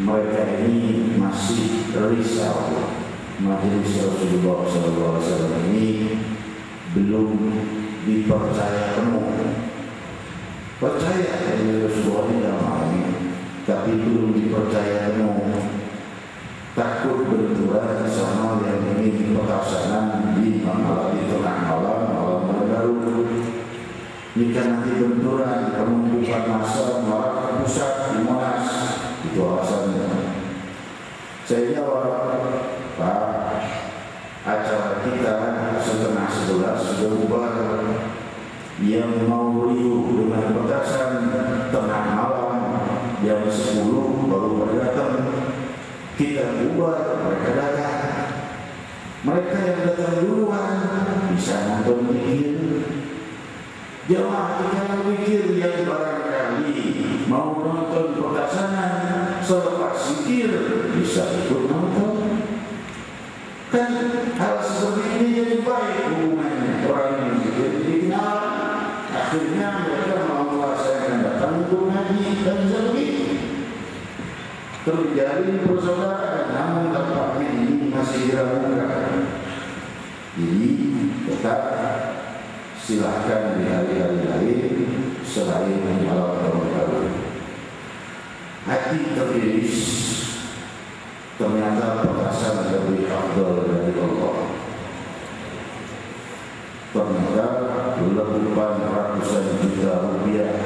mereka ini masih risau. Majelis Rasulullah SAW ini belum dipercaya penuh. Percaya dari Rasulullah ini dalam hal ini, tapi belum dipercaya penuh. Takut benturan sama yang ini petasanan di malam di tengah malam baru. Jika nanti benturan penumpukan massa malah pusat di Monas, itu alasannya. Saya jawab, Pak, acara kita 10:30 sudah bubar. Yang mau riuh dengan petasan tengah malam jam 10 baru datang. Kita bubar, mereka datang. Mereka yang datang duluan bisa nonton pikir. Jamaah kita pikir yang barangkali mau nonton petasanan selepas zikir bisa ikut nonton. Kan hal seperti ini jadi baik hubungannya orang yang zikir dikenal. Akhirnya mereka mau saya akan datang untuk ngaji dan begitu. Terjadi persaudaraan, namun tampaknya ini masih diragukan. Jadi tetap silahkan di hari-hari lain selain malam tahun baru. Hati teriris, ternyata petasan lebih afdal dari Allah. Ternyata letupan ratusan juta rupiah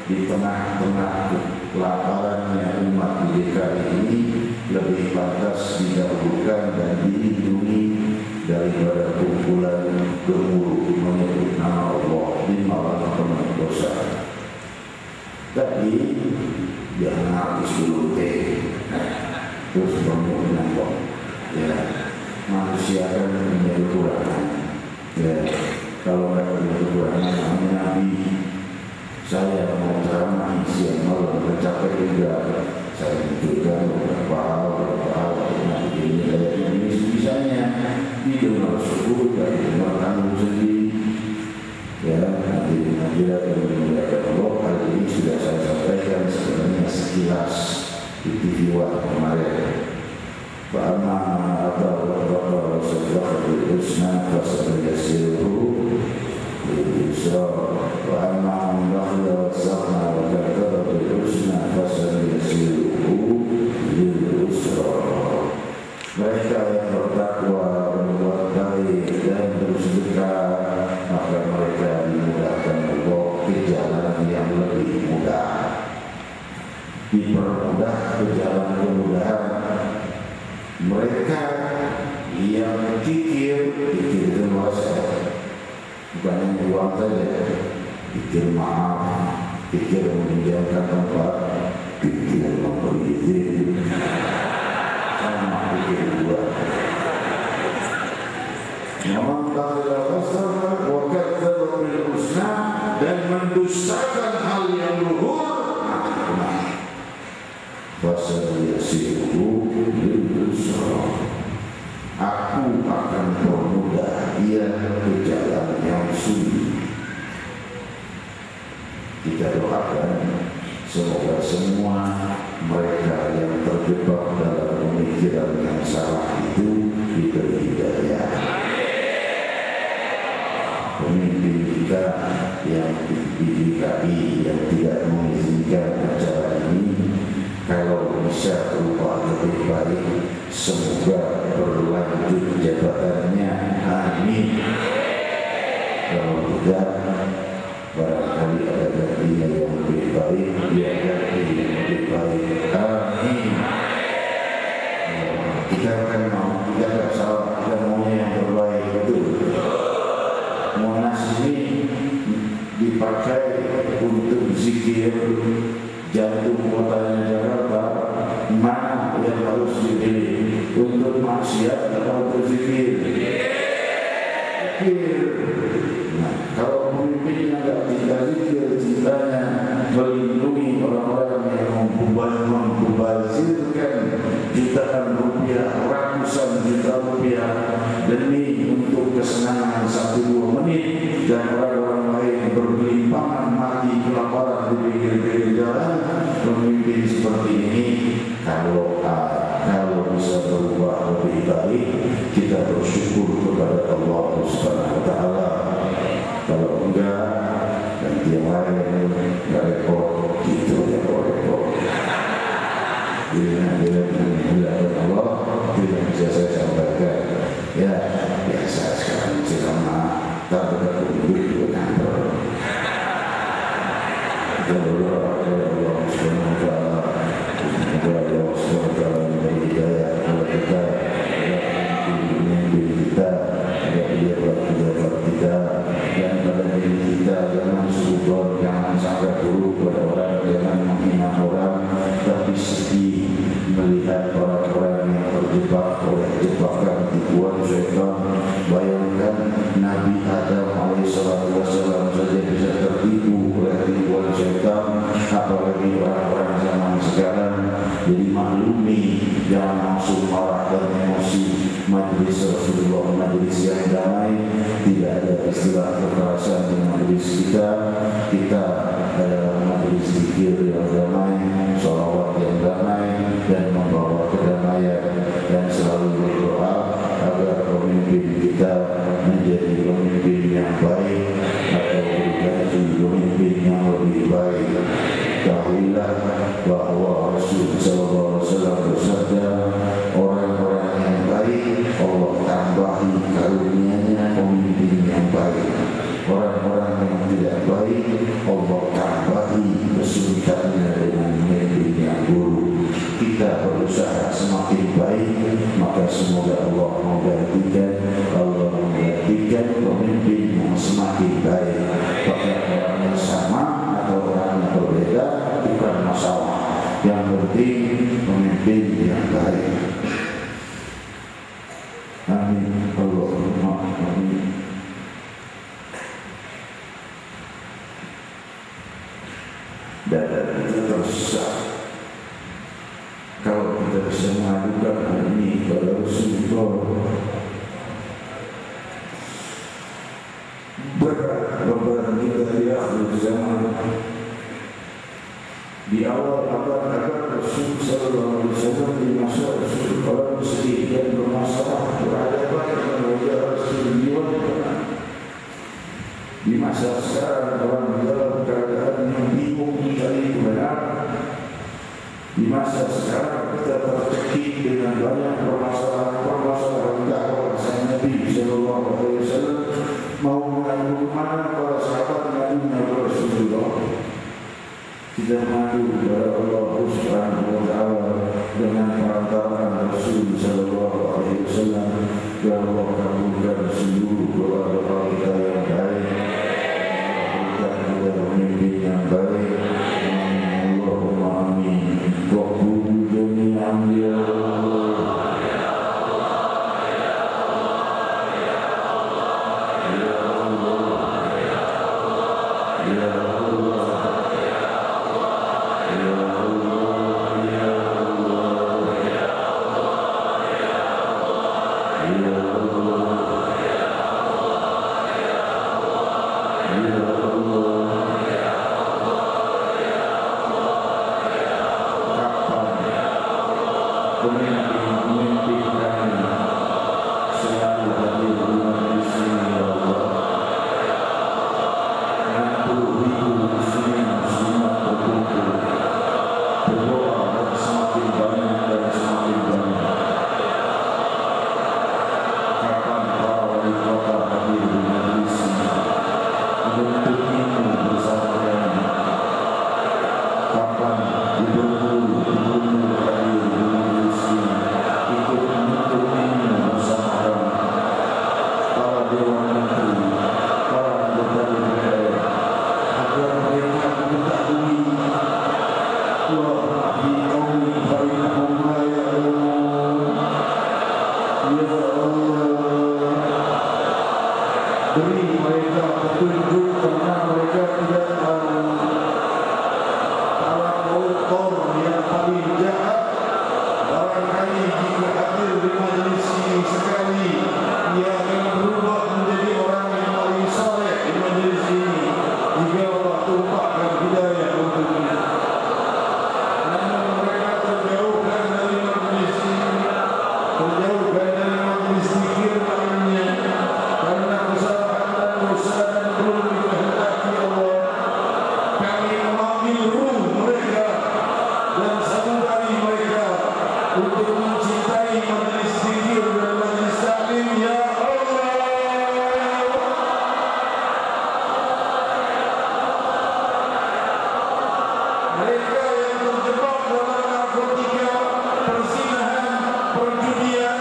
di tengah-tengah kelaparannya umat di DKI ini lebih pantas didahulukan dan dilindungi daripada kumpulan gemuruh menyebut nama Allah di malam penuh dosa. Tapi jangan habis dulu terus bermudah kok. Ya, manusia kan punya kekurangan. Ya, kalau nggak punya kekurangan, namanya Nabi. Saya mau ceramah siang malam tercapai juga. Saya menunjukkan beberapa hal ini kayak ini bisanya didengar subuh dan didengar فسنيسره لليسرى وأما من بخل واستغنى وكذب بالحسنى فسنيسره لليسرى. Mereka yang bertakwa, berbuat baik dan bersedekah, maka mereka dimudahkan Allah ke jalan yang lebih mudah. Dipermudah ke jalan kemudahan. Mereka yang pikir itu luas, bukan yang uang saja, pikir maaf, pikir meninggalkan tempat, pikir memberi izin, sama pikir dua. Memang kalau wasara wakadzdzaba bil husna dan mendustakan hal yang luhur, fasaniyasiruhu lil yusra. Aku akan permudah dia ke jalan yang sulit. Kita doakan semoga semua mereka yang terjebak dalam pemikiran yang salah itu diberi hidayah. Pemimpin kita yang di DKI yang tidak mengizinkan acara ini, kalau bisa berubah lebih baik, semoga berlanjut jabatannya. Amin. Kalau tidak, barangkali ada gantinya yang lebih baik, dia ganti yang lebih baik. Amin. Kita kan mau, kita tak salah, kita maunya yang terbaik, betul. Monas ini dipakai untuk zikir jantung kotanya Jakarta, mana yang harus dipilih, untuk maksiat atau untuk zikir? Zikir. Nah, kalau pemimpinnya tidak cinta zikir, cintanya melindungi orang-orang yang membazirkan jutaan rupiah, ratusan juta rupiah demi untuk kesenangan 1-2 menit, dan orang-orang lain bergelimpangan mati kelaparan di pinggir-pinggir jalan. Pemimpin seperti ini kalau bisa berubah lebih baik, kita bersyukur kepada Allah Subhanahu wa taala. Kalau enggak, ganti yang lain, enggak repot, gitu ya repot. Bila Allah tidak bisa saya sampaikan, ya biasa sekarang selama tak ada duit kantor. Kita berdoa kepada Allah Subhanahu wa taala, semoga Allah Subhanahu wa taala memberi hidayah kepada kita, pemimpin kita, pejabat kita, dan pada diri kita. Jangan suzon, jangan sampai buruk kepada orang, jangan menghina orang, tapi sedih melihat orang-orang yang terjebak oleh jebakan tipuan syaitan. Bayangkan Nabi Adam alaihissalam saja bisa tertipu oleh tipuan syaitan, apalagi orang-orang zaman sekarang. Jadi maklumi, jangan langsung marah dan emosi. Majelis Rasulullah, majelis yang damai, tidak ada istilah kekerasan di majelis kita. Kita adalah majelis zikir yang damai, sholawat yang damai, dan membawa kedamaian, dan selalu berdoa agar pemimpin kita menjadi pemimpin yang baik atau berganti pemimpin yang lebih baik. Ketahuilah bahwa Rasul sallallahu alaihi wasallam bersabda, orang-orang yang baik Allah tambahi karunia-Nya pemimpin yang baik. Orang-orang yang tidak baik Allah tambahi kesulitannya dengan pemimpin yang buruk. Kita berusaha semakin baik, maka semoga Allah menggantikan pemimpin yang semakin baik. Pakai orang yang sama atau orang yang berbeda bukan masalah. Yang penting pemimpin yang baik. Amin. Allahumma amin. Dan kita tersesat kalau kita bisa mengadukan hal ini kepada Rasulullah. Berat beban kita di akhir zaman. Di awal abad Rasul sallallahu alaihi wasallam di masa Rasul, orang sedih dan bermasalah, berhadapan dengan wajah Rasul, jiwa Di masa sekarang orang dalam keadaan yang bingung mencari kebenaran. Di masa sekarang kita tercekik dengan banyak permasalahan dakwah Nabi Sallallahu Alaihi Wasallam, mau mengadu mana para sahabat mengadu kepada Rasulullah. Kita mengadu kepada Allah Subhanahu Wa Taala dengan perantaraan Rasul Sallallahu Alaihi Wasallam. Ya Allah, kabulkan seluruh doa-doa kita yang baik, kabulkan kita pemimpin yang baik. Allahumma amin. Wa qul jami'an ya Allah. Beri mereka petunjuk karena mereka tidak tahu. Para koruptor yang paling jahat, barangkali jika hadir di majlis ini sekali, ia akan berubah menjadi orang yang paling saleh di majlis ini jika Allah tumpahkan hidayah untuknya. Namun mereka terjauhkan dari majlis ini, terjauhkan dari majlis zikir lainnya karena kesalahan dan dosa dan belum dikehendaki Allah. Kami memanggil ruh mereka dan sanubari mereka untuk mencintai majlis zikir dan majlis taklim. Ya Allah, mereka yang terjebak dalam narkotika, perzinahan, perjudian,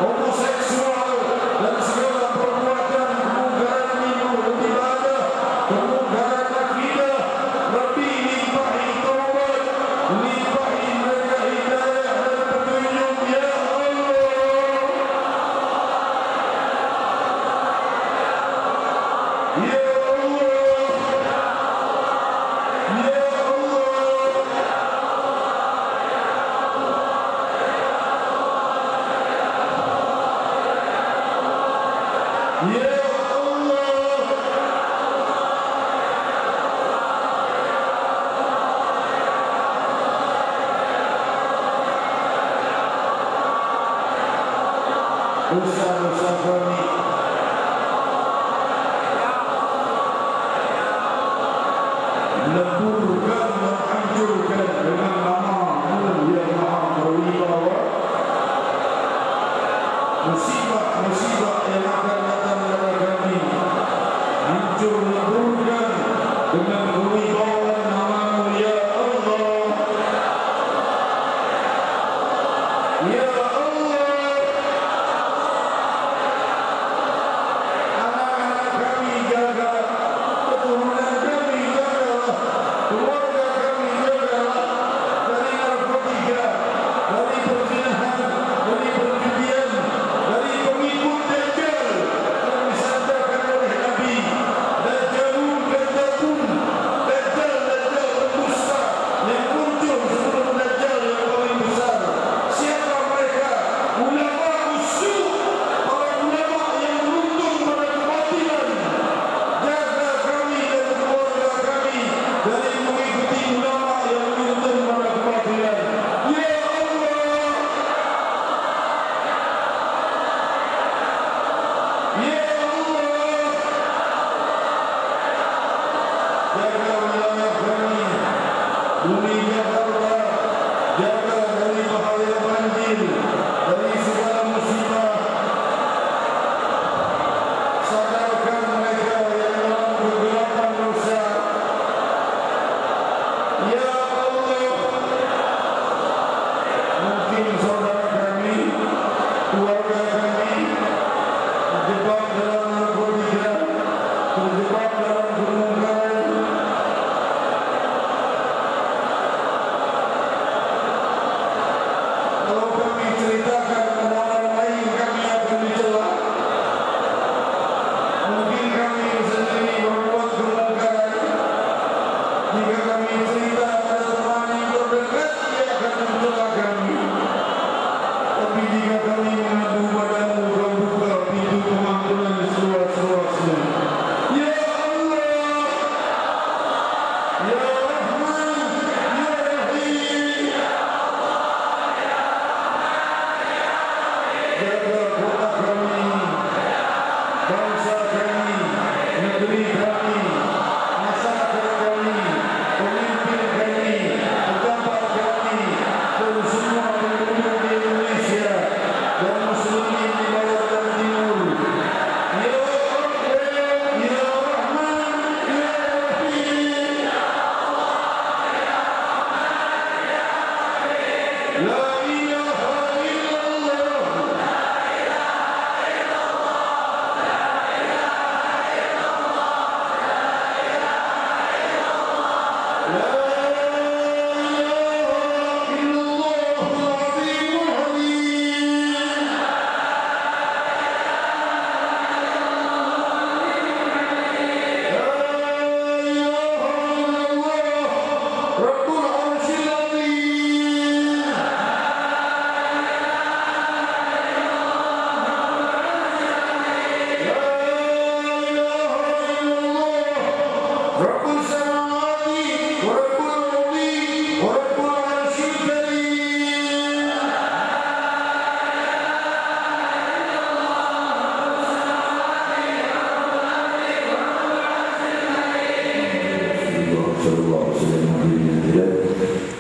homoseksual dan segala perbuatan kemungkaran minum ibadah, kemungkaran akidah, Rabbi limpahi taubat, limpahi mereka hidayah dan petunjuk. Ya Allah, Ya Allah, Ya Allah, Ya Allah. Dosa-dosa kami, leburkan dan hancurkan dengan nama-Mu yang Maha Berwibawa. Musibah-musibah yang akan datang kepada kami, hancur leburkan dengan kewibawaan nama-Mu. Ya Allah, Ya Allah. Anak-anak kami jaga, keturunan kami jaga, negeri kami, masyarakat kami, pemimpin kami, pejabat kami, dan semua penduduk di Indonesia dan muslimin di barat dan timur. Ya Rahman, Ya Rahman, Ya Rahim. La ilaha illallah.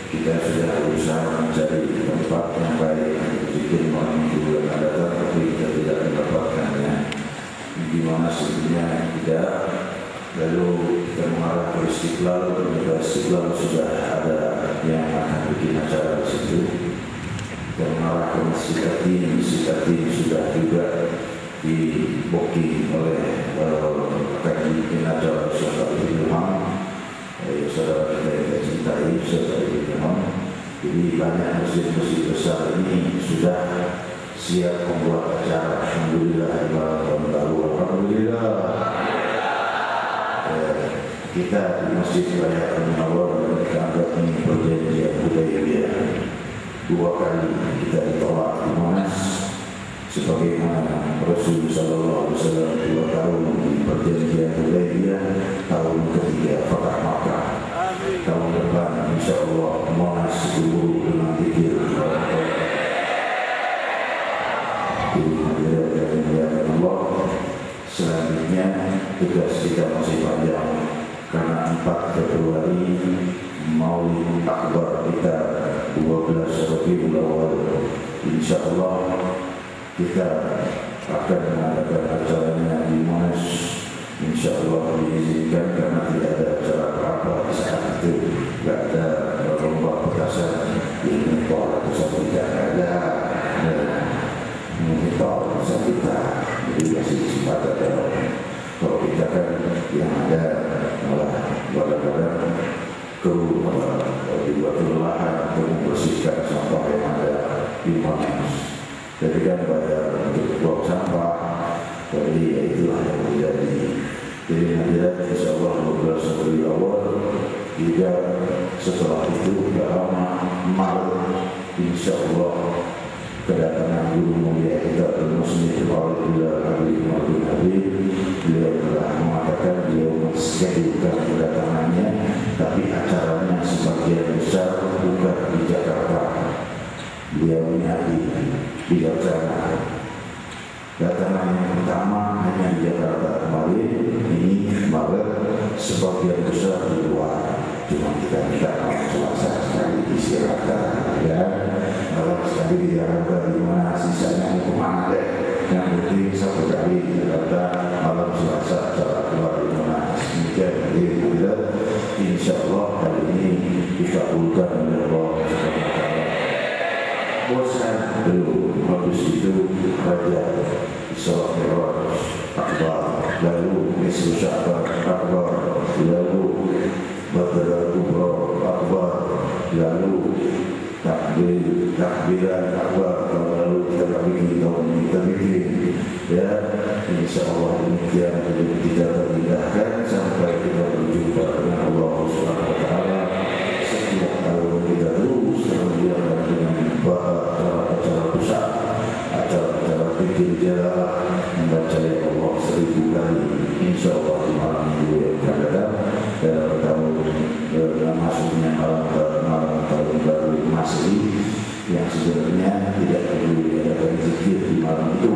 Kita sudah berusaha mencari tempat yang baik untuk zikir malam minggu yang akan datang, tapi kita tidak mendapatkannya. Di mana sebelumnya tidak. Lalu kita mengarah ke Istiqlal, dan Istiqlal sudah ada yang akan bikin acara di situ. Kita mengarah ke Masjid Atin sudah juga di booking oleh akan bikin acara Saudara Ilham. Saudara kita yang cintai, Saudara Ilham. Jadi banyak masjid-masjid besar ini sudah siap membuat acara. Alhamdulillah, alhamdulillah. Kita di Masjid Raya Al-Munawwar dan kita anggap ini perjanjian Hudaybiyah. 2 kali kita ditolak di Monas, sebagaimana Rasulullah SAW 2 tahun di perjanjian Hudaybiyah, tahun ketiga Fatah Makkah. Tahun depan insyaallah Monas diburu dengan zikir. Selanjutnya tugas kita masih panjang karena 4 Februari Maulid Akbar kita 12 Rabiul Awal. Insyaallah kita akan mengadakan acaranya di Monas. Insyaallah diizinkan karena tidak ada acara apa-apa di saat itu. Tidak ada lomba petasan di Nepal atau tidak ada monitor kita. Jadi masih kesempatan kalau kita kan yang ada malah kadang-kadang kru malah dibuat kelelahan untuk membersihkan sampah yang ada di Monas. Jadi kan bayar untuk buang sampah. Jadi itulah yang terjadi. Jadi hadirat insyaallah 12 Rabiul Awal juga setelah itu tidak lama Maret insyaallah kedatangan guru mulia kita Al-Musnif Al-Habib. Beliau telah mengatakan beliau menschedulkan kedatangannya, tapi acaranya sebagian besar bukan di Jakarta. Beliau di Jakarta. Datangan yang pertama hanya di Jakarta kemarin, ini Maret, sebagian besar di luar. Cuma kita malam Selasa sekali istirahat, ya. Malam sekali di Jakarta, di mana sisanya mau kemana deh? Yang penting satu kali di Jakarta, malam Selasa acara keluar di Monas. Demikian dari Bulan, insyaallah kali ini dikabulkan oleh Allah Subhanahu wa Ta'ala. Bosan belum, habis itu Raja Isra Mi'raj Akbar, lalu Nisfu Sya'ban Akbar, lalu Badr Kubra Akbar, lalu takbiran Akbar, lalu kita bikin ya, insyaallah demikian kita terindahkan sampai kita berjumpa dengan Allah Subhanahu wa Ta'ala. Setiap tahun kita terus dengan acara besar, acara pikir jalan membaca ya Allah 1000 kali insyaallah di malam minggu yang akan datang. Tahun masuknya malam tahun baru Masehi yang sebenarnya tidak perlu diadakan zikir di malam itu.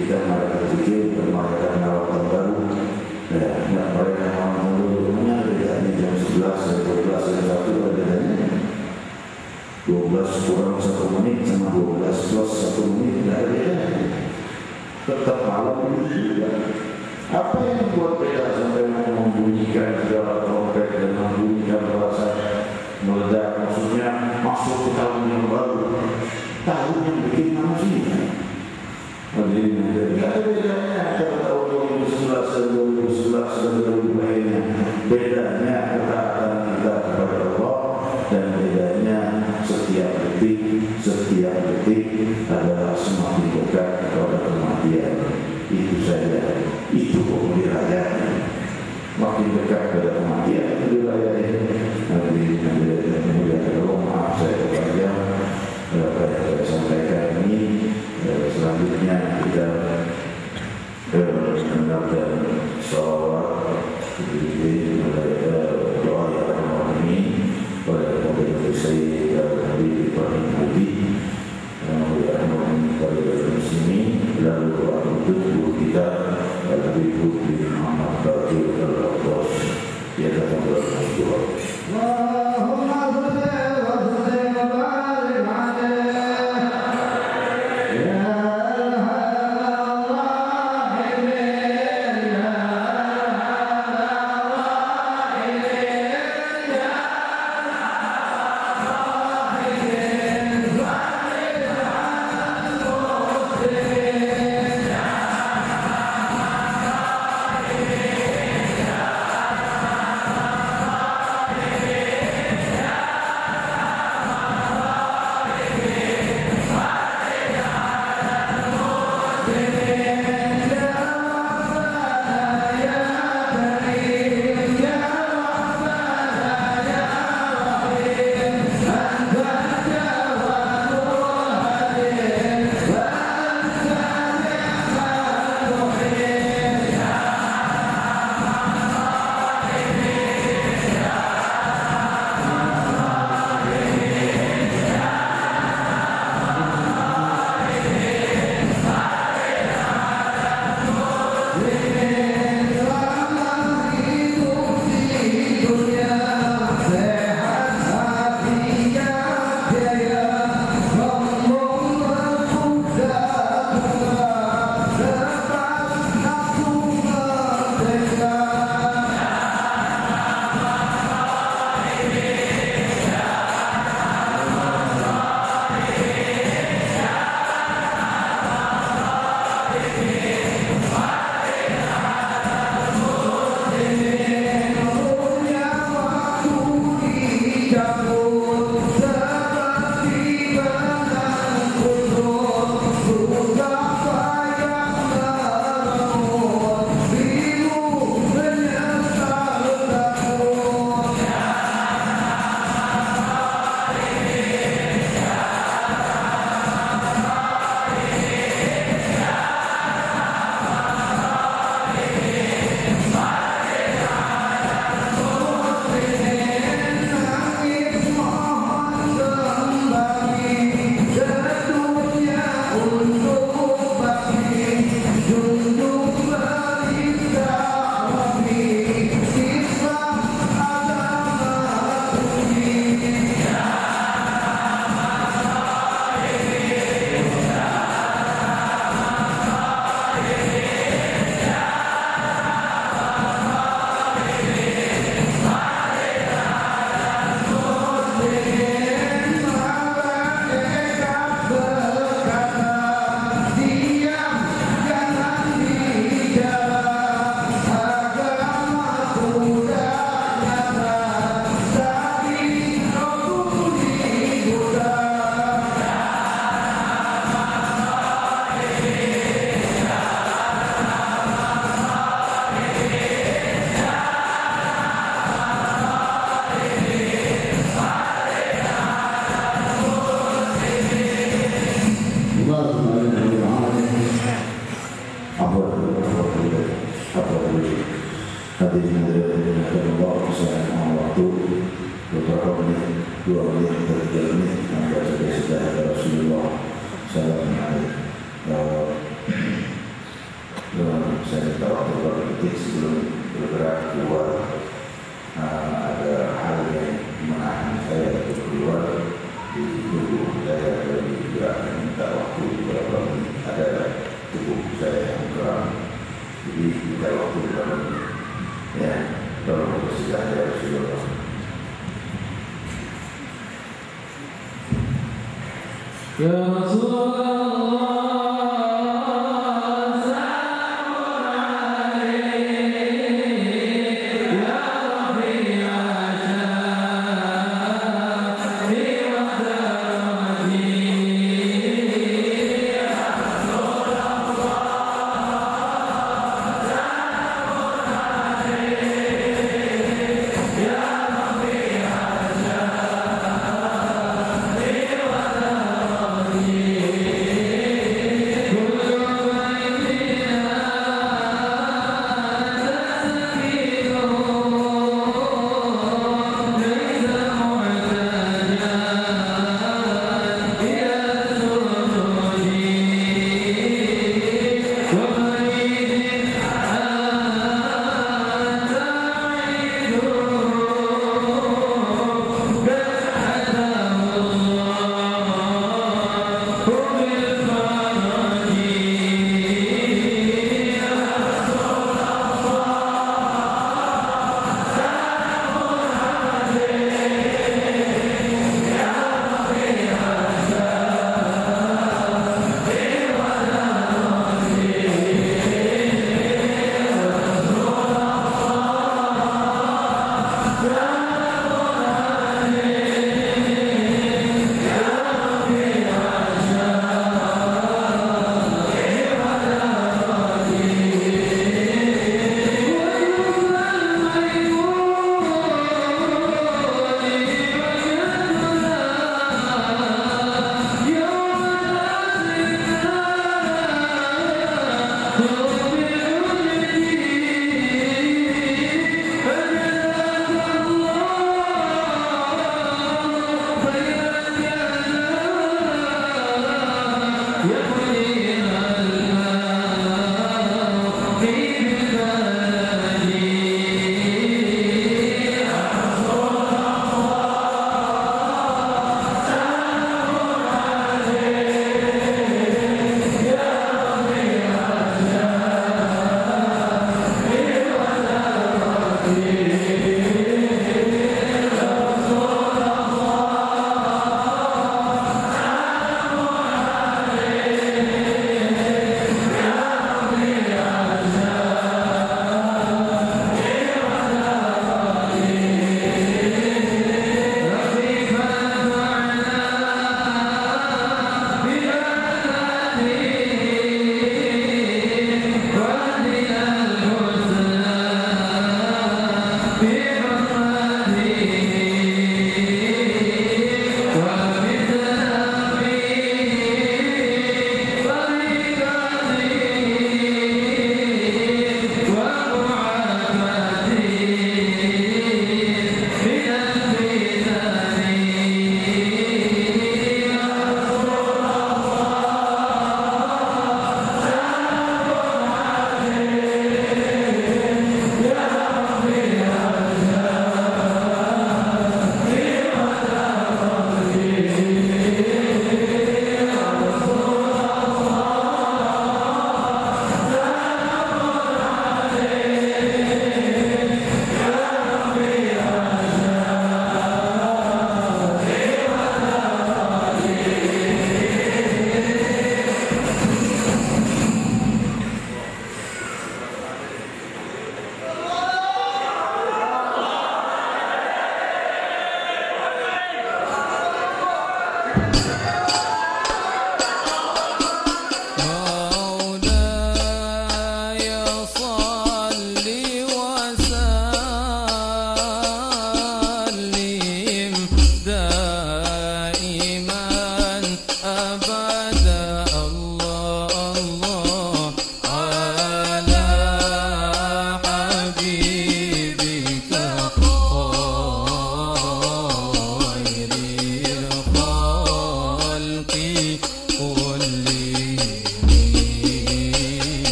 Kita mengadakan zikir untuk merayakan awal tahun baru. juga. Apa yang membuat beda sampai membunyikan segala trompet dan membunyikan rasa meledak, maksudnya masuk ke tahun yang baru, tahun yang bikin manusia. Jadi tidak ada bedanya antara tahun 2011 dan 2011 dan 2000 lainnya. Bedanya ketaatan kita kepada Allah dan bedanya setiap detik adalah semakin dekat kepada kematian. Itu saja, itu wilayahnya. Makin dekat kepada kematian itu wilayahnya. Nanti maaf saya kepanjang apa yang saya sampaikan ini. Selanjutnya kita mendengarkan salawat doa yang ini pada Nabi Sayyid Nabi Ibrahim Nabi pada sini lalu doa untuk guru kita Nabi Ibrahim Muhammad Bakir Al-Abbas dia datang berdoa. Hadirin hadirin Allah sayang waktu beberapa menit, 2 menit, 3 menit, maka sudah ada Rasulullah SAW. Saya minta waktu beberapa detik sebelum bergerak keluar. Ada hal yang menahan saya untuk keluar di tubuh saya dari gerak, minta waktu beberapa menit. Ada tubuh saya yang kurang Ya, tolong bersilah ya Rasulullah. Ya Rasulullah.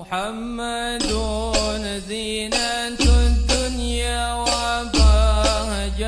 محمد زينة الدنيا وبهجته